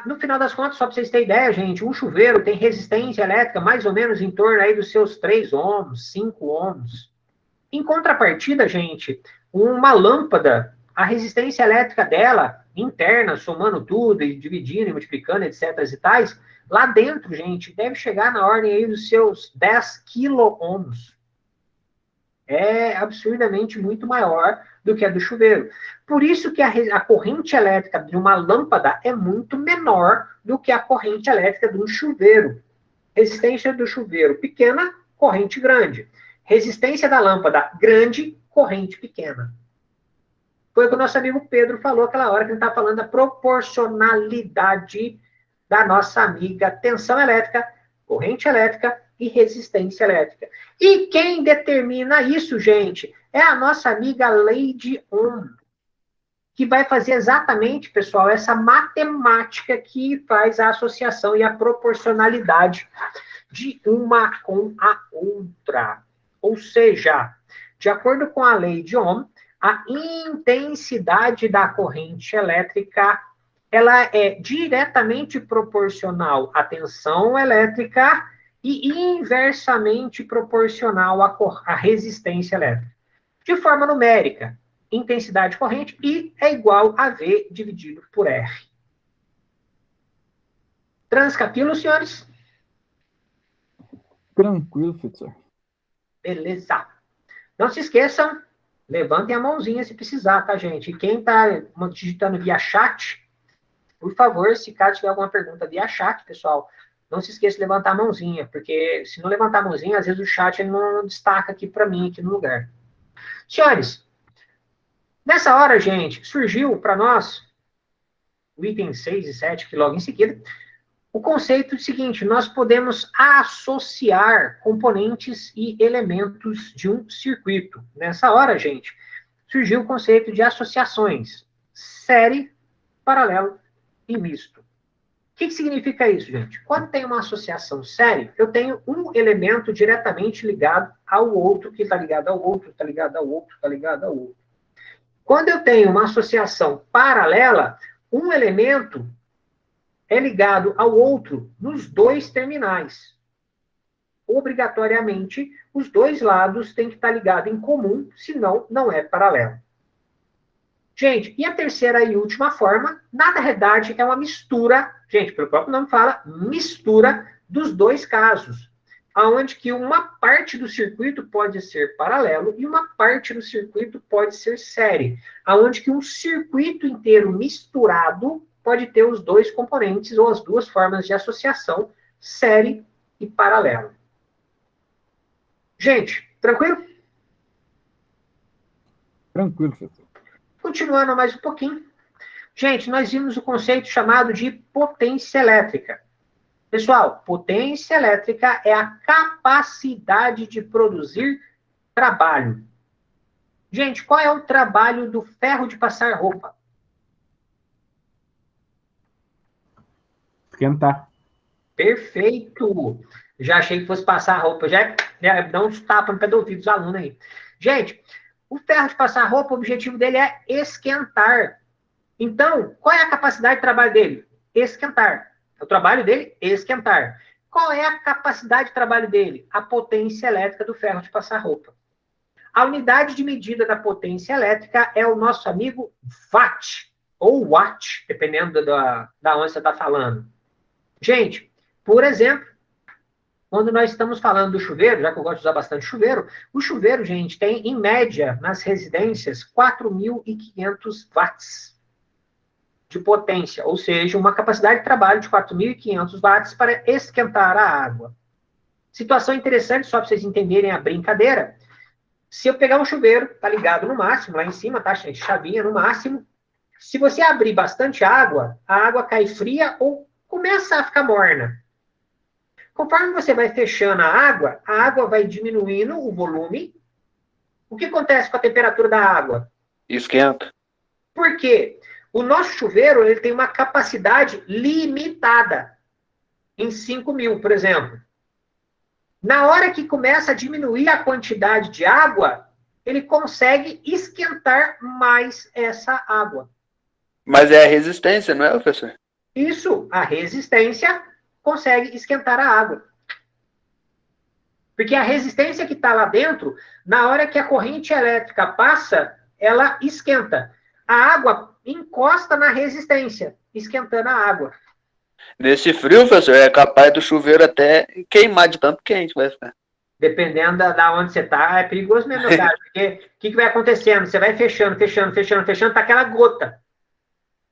no final das contas, só para vocês terem ideia, gente, um chuveiro tem resistência elétrica mais ou menos em torno aí dos seus 3 ohms, 5 ohms. Em contrapartida, gente, uma lâmpada, a resistência elétrica dela, interna, somando tudo, e dividindo, e multiplicando, etc. e tais, lá dentro, gente, deve chegar na ordem aí dos seus 10 quilo-ohms. É absurdamente muito maior do que a do chuveiro. Por isso que a corrente elétrica de uma lâmpada é muito menor do que a corrente elétrica de um chuveiro. Resistência do chuveiro pequena, corrente grande. Resistência da lâmpada grande, corrente pequena. Foi o que o nosso amigo Pedro falou aquela hora que ele estava falando da proporcionalidade da nossa amiga tensão elétrica, corrente elétrica e resistência elétrica. E quem determina isso, gente, é a nossa amiga lei de Ohm, que vai fazer exatamente, pessoal, essa matemática que faz a associação e a proporcionalidade de uma com a outra. Ou seja, de acordo com a lei de Ohm, a intensidade da corrente elétrica ela é diretamente proporcional à tensão elétrica e inversamente proporcional à resistência elétrica. De forma numérica, intensidade corrente I é igual a V dividido por R. Transcapilo, senhores? Tranquilo, professor. Beleza. Não se esqueçam, levantem a mãozinha se precisar, tá, gente? E quem está digitando via chat, por favor, se caso tiver alguma pergunta via chat, pessoal, não se esqueça de levantar a mãozinha, porque se não levantar a mãozinha, às vezes o chat ele não destaca aqui para mim, aqui no lugar. Senhores, nessa hora, gente, surgiu para nós, o item 6 e 7, que logo em seguida, o conceito seguinte: nós podemos associar componentes e elementos de um circuito. Nessa hora, gente, surgiu o conceito de associações: série, paralelo e misto. O que significa isso, gente? Quando tem uma associação série, eu tenho um elemento diretamente ligado ao outro, que está ligado ao outro, está ligado ao outro, está ligado ao outro. Quando eu tenho uma associação paralela, um elemento é ligado ao outro nos dois terminais. Obrigatoriamente, os dois lados têm que estar ligados em comum, senão não é paralelo. Gente, e a terceira e última forma, na verdade, é uma mistura, gente, pelo próprio nome fala, mistura dos dois casos, aonde que uma parte do circuito pode ser paralelo e uma parte do circuito pode ser série, aonde que um circuito inteiro misturado pode ter os dois componentes ou as duas formas de associação, série e paralelo. Gente, tranquilo? Tranquilo, professor. Continuando mais um pouquinho. Gente, nós vimos o conceito chamado de potência elétrica. Pessoal, potência elétrica é a capacidade de produzir trabalho. Gente, qual é o trabalho do ferro de passar roupa? Esquentar. Perfeito! Já achei que fosse passar roupa. Já dá uns tapas no pé do ouvido dos alunos aí. Gente, o ferro de passar roupa, o objetivo dele é esquentar. Então, qual é a capacidade de trabalho dele? Esquentar. O trabalho dele? Esquentar. Qual é a capacidade de trabalho dele? A potência elétrica do ferro de passar roupa. A unidade de medida da potência elétrica é o nosso amigo watt, ou watt, dependendo da onde você está falando. Gente, por exemplo, quando nós estamos falando do chuveiro, já que eu gosto de usar bastante chuveiro, o chuveiro, gente, tem, em média, nas residências, 4.500 watts de potência, ou seja, uma capacidade de trabalho de 4.500 watts para esquentar a água. Situação interessante, só para vocês entenderem a brincadeira. Se eu pegar um chuveiro, tá ligado no máximo, lá em cima, tá, gente? Chavinha no máximo. Se você abrir bastante água, a água cai fria ou começa a ficar morna. Conforme você vai fechando a água vai diminuindo o volume. O que acontece com a temperatura da água? Esquenta. Por quê? O nosso chuveiro ele tem uma capacidade limitada. Em 5.000, por exemplo. Na hora que começa a diminuir a quantidade de água, ele consegue esquentar mais essa água. Mas é a resistência, não é, professor? Isso, a resistência consegue esquentar a água. Porque a resistência que está lá dentro, na hora que a corrente elétrica passa, ela esquenta. A água encosta na resistência, esquentando a água. Nesse frio, professor, é capaz do chuveiro até queimar de tanto quente vai ficar. Dependendo da onde você está, é perigoso mesmo, meu cara. Porque o que vai acontecendo? Você vai fechando, tá aquela gota.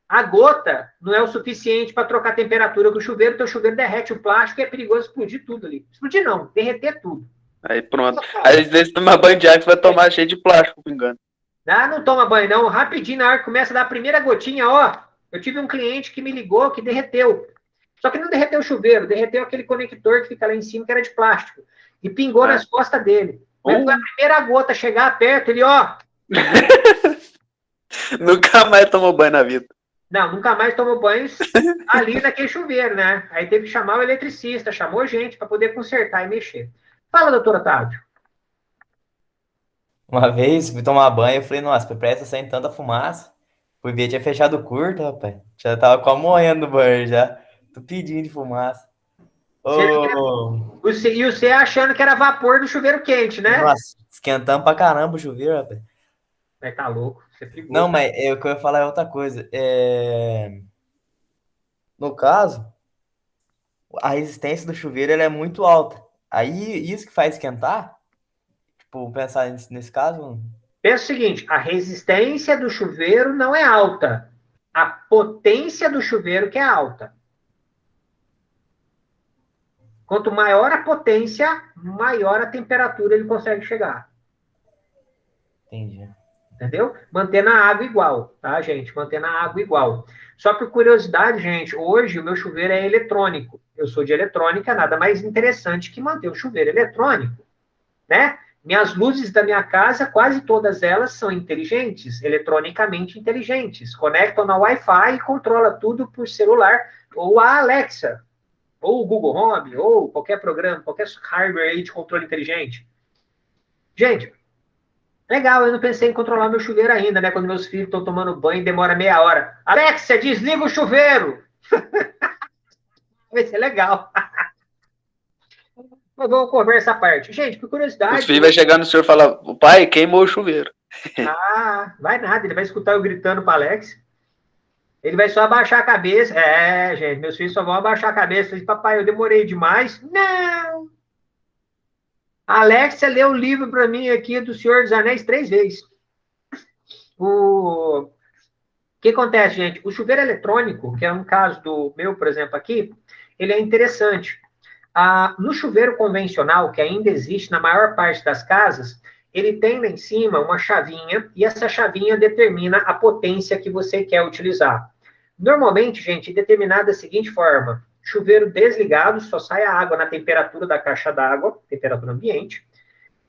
A gota não é o suficiente para trocar a temperatura do chuveiro, teu chuveiro derrete o plástico e é perigoso explodir tudo ali. Explodir não, derreter tudo. Aí pronto. Aí, às vezes, toma banho de água, você vai tomar cheio de plástico, por engano. Ah, não toma banho não. Rapidinho, na hora que começa a dar a primeira gotinha, ó. Eu tive um cliente que me ligou que derreteu. Só que não derreteu o chuveiro, derreteu aquele conector que fica lá em cima, que era de plástico. E pingou nas costas dele. Mas a primeira gota chegar perto, ele, ó. Nunca mais tomou banho na vida. Não, nunca mais tomou banho ali naquele chuveiro, né? Aí teve que chamar o eletricista, chamou gente para poder consertar e mexer. Fala, doutor Otávio. Uma vez, fui tomar banho, eu falei, nossa, presta saindo tanta fumaça. Fui ver, tinha fechado o curto, rapaz. Já tava quase morrendo no banho, já. Tô pedindo de fumaça. Oh. E você achando que era vapor do chuveiro quente, né? Nossa, esquentando pra caramba o chuveiro, rapaz. Mas tá louco, você frigou. Não, mas o que eu ia falar é outra coisa. No caso, a resistência do chuveiro ela é muito alta. Aí, isso que faz esquentar, tipo, pensar nesse caso... Pensa o seguinte, a resistência do chuveiro não é alta. A potência do chuveiro que é alta. Quanto maior a potência, maior a temperatura ele consegue chegar. Entendi. Entendeu? Mantendo a água igual, tá, gente? Mantendo a água igual. Só por curiosidade, gente, hoje o meu chuveiro é eletrônico. Eu sou de eletrônica, nada mais interessante que manter o chuveiro eletrônico, né? Minhas luzes da minha casa, quase todas elas são inteligentes, eletronicamente inteligentes. Conectam na Wi-Fi e controla tudo por celular, ou a Alexa, ou o Google Home, ou qualquer programa, qualquer hardware aí de controle inteligente. Gente, legal, eu não pensei em controlar meu chuveiro ainda, né? Quando meus filhos estão tomando banho, demora meia hora. Alexa, desliga o chuveiro! Vai ser legal. Mas vamos conversar essa parte. Gente, por curiosidade... Os filhos vão chegar no senhor e falar, o pai queimou o chuveiro. Ah, vai nada, ele vai escutar eu gritando para Alex. Ele vai só abaixar a cabeça. É, gente, meus filhos só vão abaixar a cabeça. Falei, papai, eu demorei demais. Não! A Alexia leu o livro para mim aqui do Senhor dos Anéis 3 vezes. O que acontece, gente? O chuveiro eletrônico, que é um caso do meu, por exemplo, aqui, ele é interessante. No chuveiro convencional, que ainda existe na maior parte das casas, ele tem lá em cima uma chavinha, e essa chavinha determina a potência que você quer utilizar. Normalmente, gente, determinada da seguinte forma: chuveiro desligado, só sai a água na temperatura da caixa d'água, temperatura ambiente.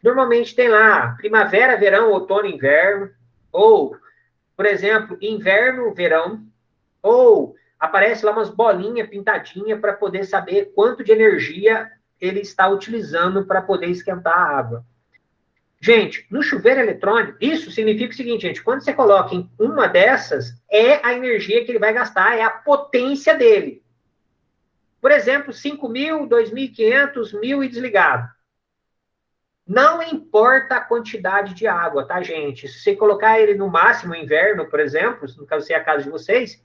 Normalmente tem lá primavera, verão, outono, inverno, ou, por exemplo, inverno, verão, ou aparece lá umas bolinhas pintadinhas para poder saber quanto de energia ele está utilizando para poder esquentar a água. Gente, no chuveiro eletrônico, isso significa o seguinte, gente, quando você coloca em uma dessas, é a energia que ele vai gastar, é a potência dele. Por exemplo, 5.000, 2.500, 1.000 e desligado. Não importa a quantidade de água, tá, gente? Se você colocar ele no máximo inverno, por exemplo, no caso seja a casa de vocês,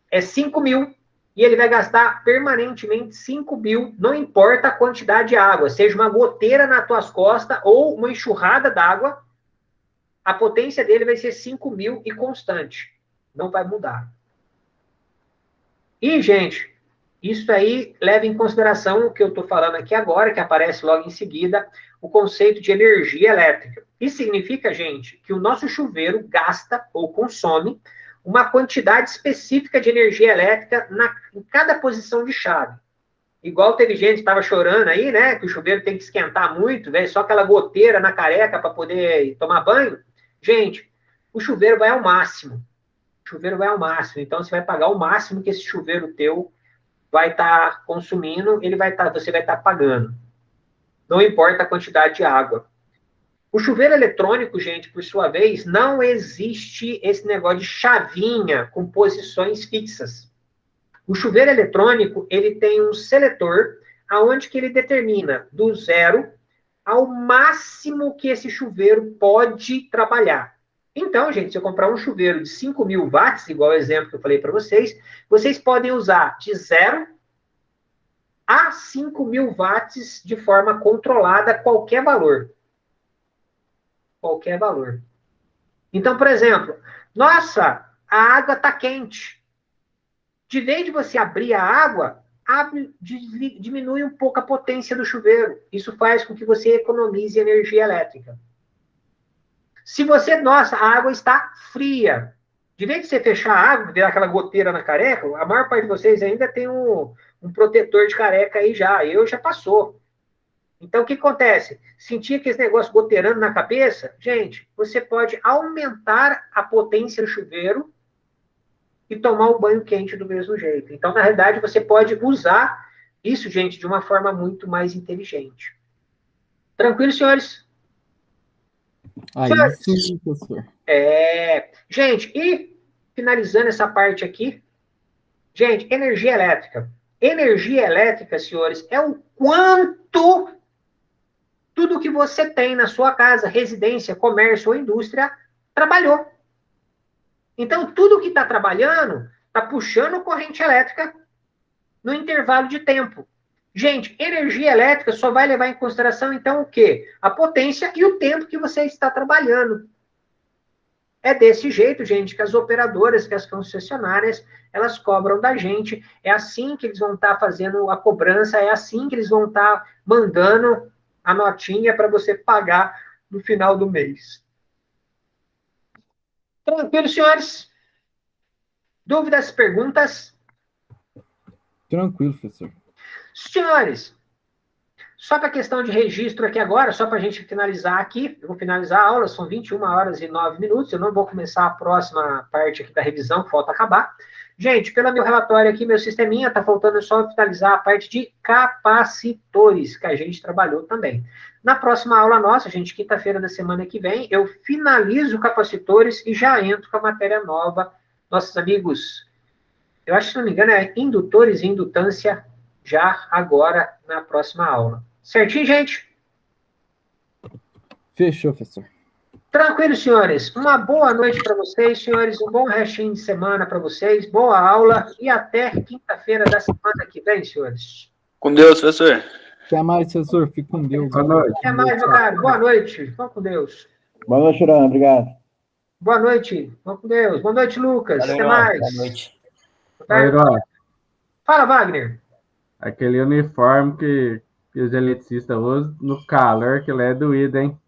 é 5.000 e ele vai gastar permanentemente 5.000, não importa a quantidade de água, seja uma goteira nas tuas costas ou uma enxurrada d'água, a potência dele vai ser 5.000 e constante, não vai mudar. E, gente, isso aí leva em consideração o que eu estou falando aqui agora, que aparece logo em seguida, o conceito de energia elétrica. Isso significa, gente, que o nosso chuveiro gasta ou consome uma quantidade específica de energia elétrica em cada posição de chave. Igual teve gente que estava chorando aí, né? Que o chuveiro tem que esquentar muito, velho, só aquela goteira na careca para poder tomar banho. Gente, o chuveiro vai ao máximo. O chuveiro vai ao máximo. Então, você vai pagar o máximo que esse chuveiro teu vai estar consumindo, você vai estar pagando. Não importa a quantidade de água. O chuveiro eletrônico, gente, por sua vez, não existe esse negócio de chavinha com posições fixas. O chuveiro eletrônico, ele tem um seletor aonde que ele determina do 0 ao máximo que esse chuveiro pode trabalhar. Então, gente, se eu comprar um chuveiro de 5.000 watts, igual o exemplo que eu falei para vocês podem usar de 0 a 5.000 watts de forma controlada, qualquer valor. Qualquer valor. Então, por exemplo, nossa, a água está quente. De vez de você abrir a água, diminui um pouco a potência do chuveiro. Isso faz com que você economize energia elétrica. Se você, nossa, a água está fria. De vez de você fechar a água, virar aquela goteira na careca, a maior parte de vocês ainda tem um protetor de careca aí já. Eu já passou. Então, o que acontece? Sentir aquele negócio goteirando na cabeça? Gente, você pode aumentar a potência do chuveiro e tomar o banho quente do mesmo jeito. Então, na realidade, você pode usar isso, gente, de uma forma muito mais inteligente. Tranquilo, senhores? Aí senhores, sim, professor. Gente, e finalizando essa parte aqui, gente, energia elétrica. Energia elétrica, senhores, é o quanto tudo que você tem na sua casa, residência, comércio ou indústria, trabalhou. Então, tudo que está trabalhando está puxando corrente elétrica no intervalo de tempo. Gente, energia elétrica só vai levar em consideração, então, o quê? A potência e o tempo que você está trabalhando. É desse jeito, gente, que as operadoras, que as concessionárias, elas cobram da gente. É assim que eles vão estar fazendo a cobrança, é assim que eles vão estar mandando a notinha para você pagar no final do mês. Tranquilo, senhores? Dúvidas, perguntas? Tranquilo, professor. Senhores, só para a questão de registro aqui agora, só para a gente finalizar aqui, eu vou finalizar a aula, são 21 horas e 9 minutos, eu não vou começar a próxima parte aqui da revisão, que falta acabar. Gente, pelo meu relatório aqui, meu sisteminha, está faltando só finalizar a parte de capacitores, que a gente trabalhou também. Na próxima aula nossa, gente, quinta-feira da semana que vem, eu finalizo capacitores e já entro com a matéria nova. Nossos amigos, eu acho que, se não me engano, é indutores e indutância, já agora na próxima aula. Certinho, gente? Fechou, professor. Tranquilo, senhores. Uma boa noite para vocês, senhores. Um bom restinho de semana para vocês. Boa aula e até quinta-feira da semana que vem, senhores. Com Deus, professor. Até mais, professor. Fique com Deus. Boa noite. Até mais, meu caro. Boa noite. Vamos com Deus. Boa noite, Irã. Obrigado. Boa noite. Vamos com Deus. Boa noite, Lucas. Valeu, até Irã. mais. Boa noite. Herói, Fala, Wagner. aquele uniforme que os eletricistas usam no calor, que ele é doído, hein?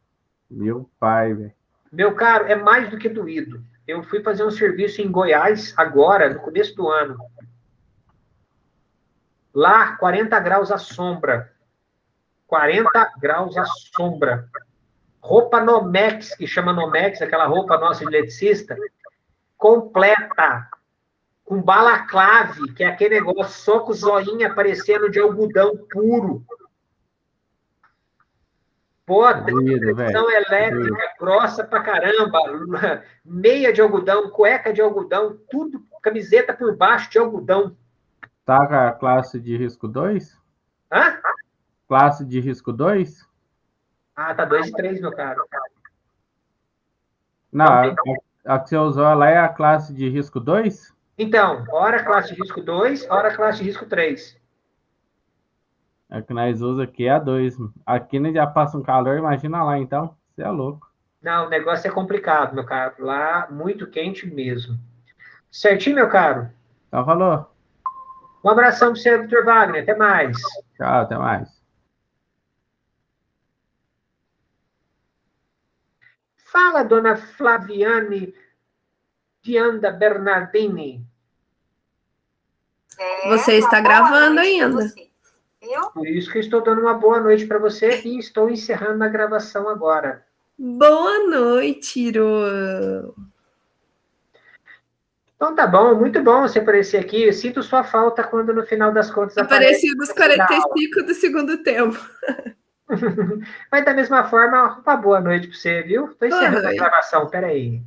Meu pai, velho. Meu caro, é mais do que doído. Eu fui fazer um serviço em Goiás agora, no começo do ano. Lá, 40 graus à sombra. 40 graus à sombra. Roupa Nomex, que chama Nomex, aquela roupa nossa de eletricista, completa. Com balaclave, que é aquele negócio só com o zoinho aparecendo de algodão puro. Pô, televisão elétrica grossa pra caramba, meia de algodão, cueca de algodão, tudo, camiseta por baixo de algodão. Tá com a classe de risco 2? Hã? Classe de risco 2? Ah, tá 2 e 3, meu caro. Não, a que você usou lá é a classe de risco 2? Então, hora classe de risco 2, hora classe de risco 3. A que nós usamos aqui é a 2. Aqui nós já passa um calor, imagina lá então. Você é louco. Não, o negócio é complicado, meu caro. Lá, muito quente mesmo. Certinho, meu caro? Então falou. Um abração para você, Dr. Wagner. Até mais. Tchau, até mais. Fala, dona Flaviane Dianda Bernardini. Você está gravando ainda. Por isso que eu estou dando uma boa noite para você e estou encerrando a gravação agora. Boa noite, Iro. Então tá bom, muito bom você aparecer aqui. Eu sinto sua falta quando no final das contas Apareci nos aparece 45 do segundo tempo. Mas da mesma forma, uma boa noite para você, viu? Estou encerrando a gravação, peraí.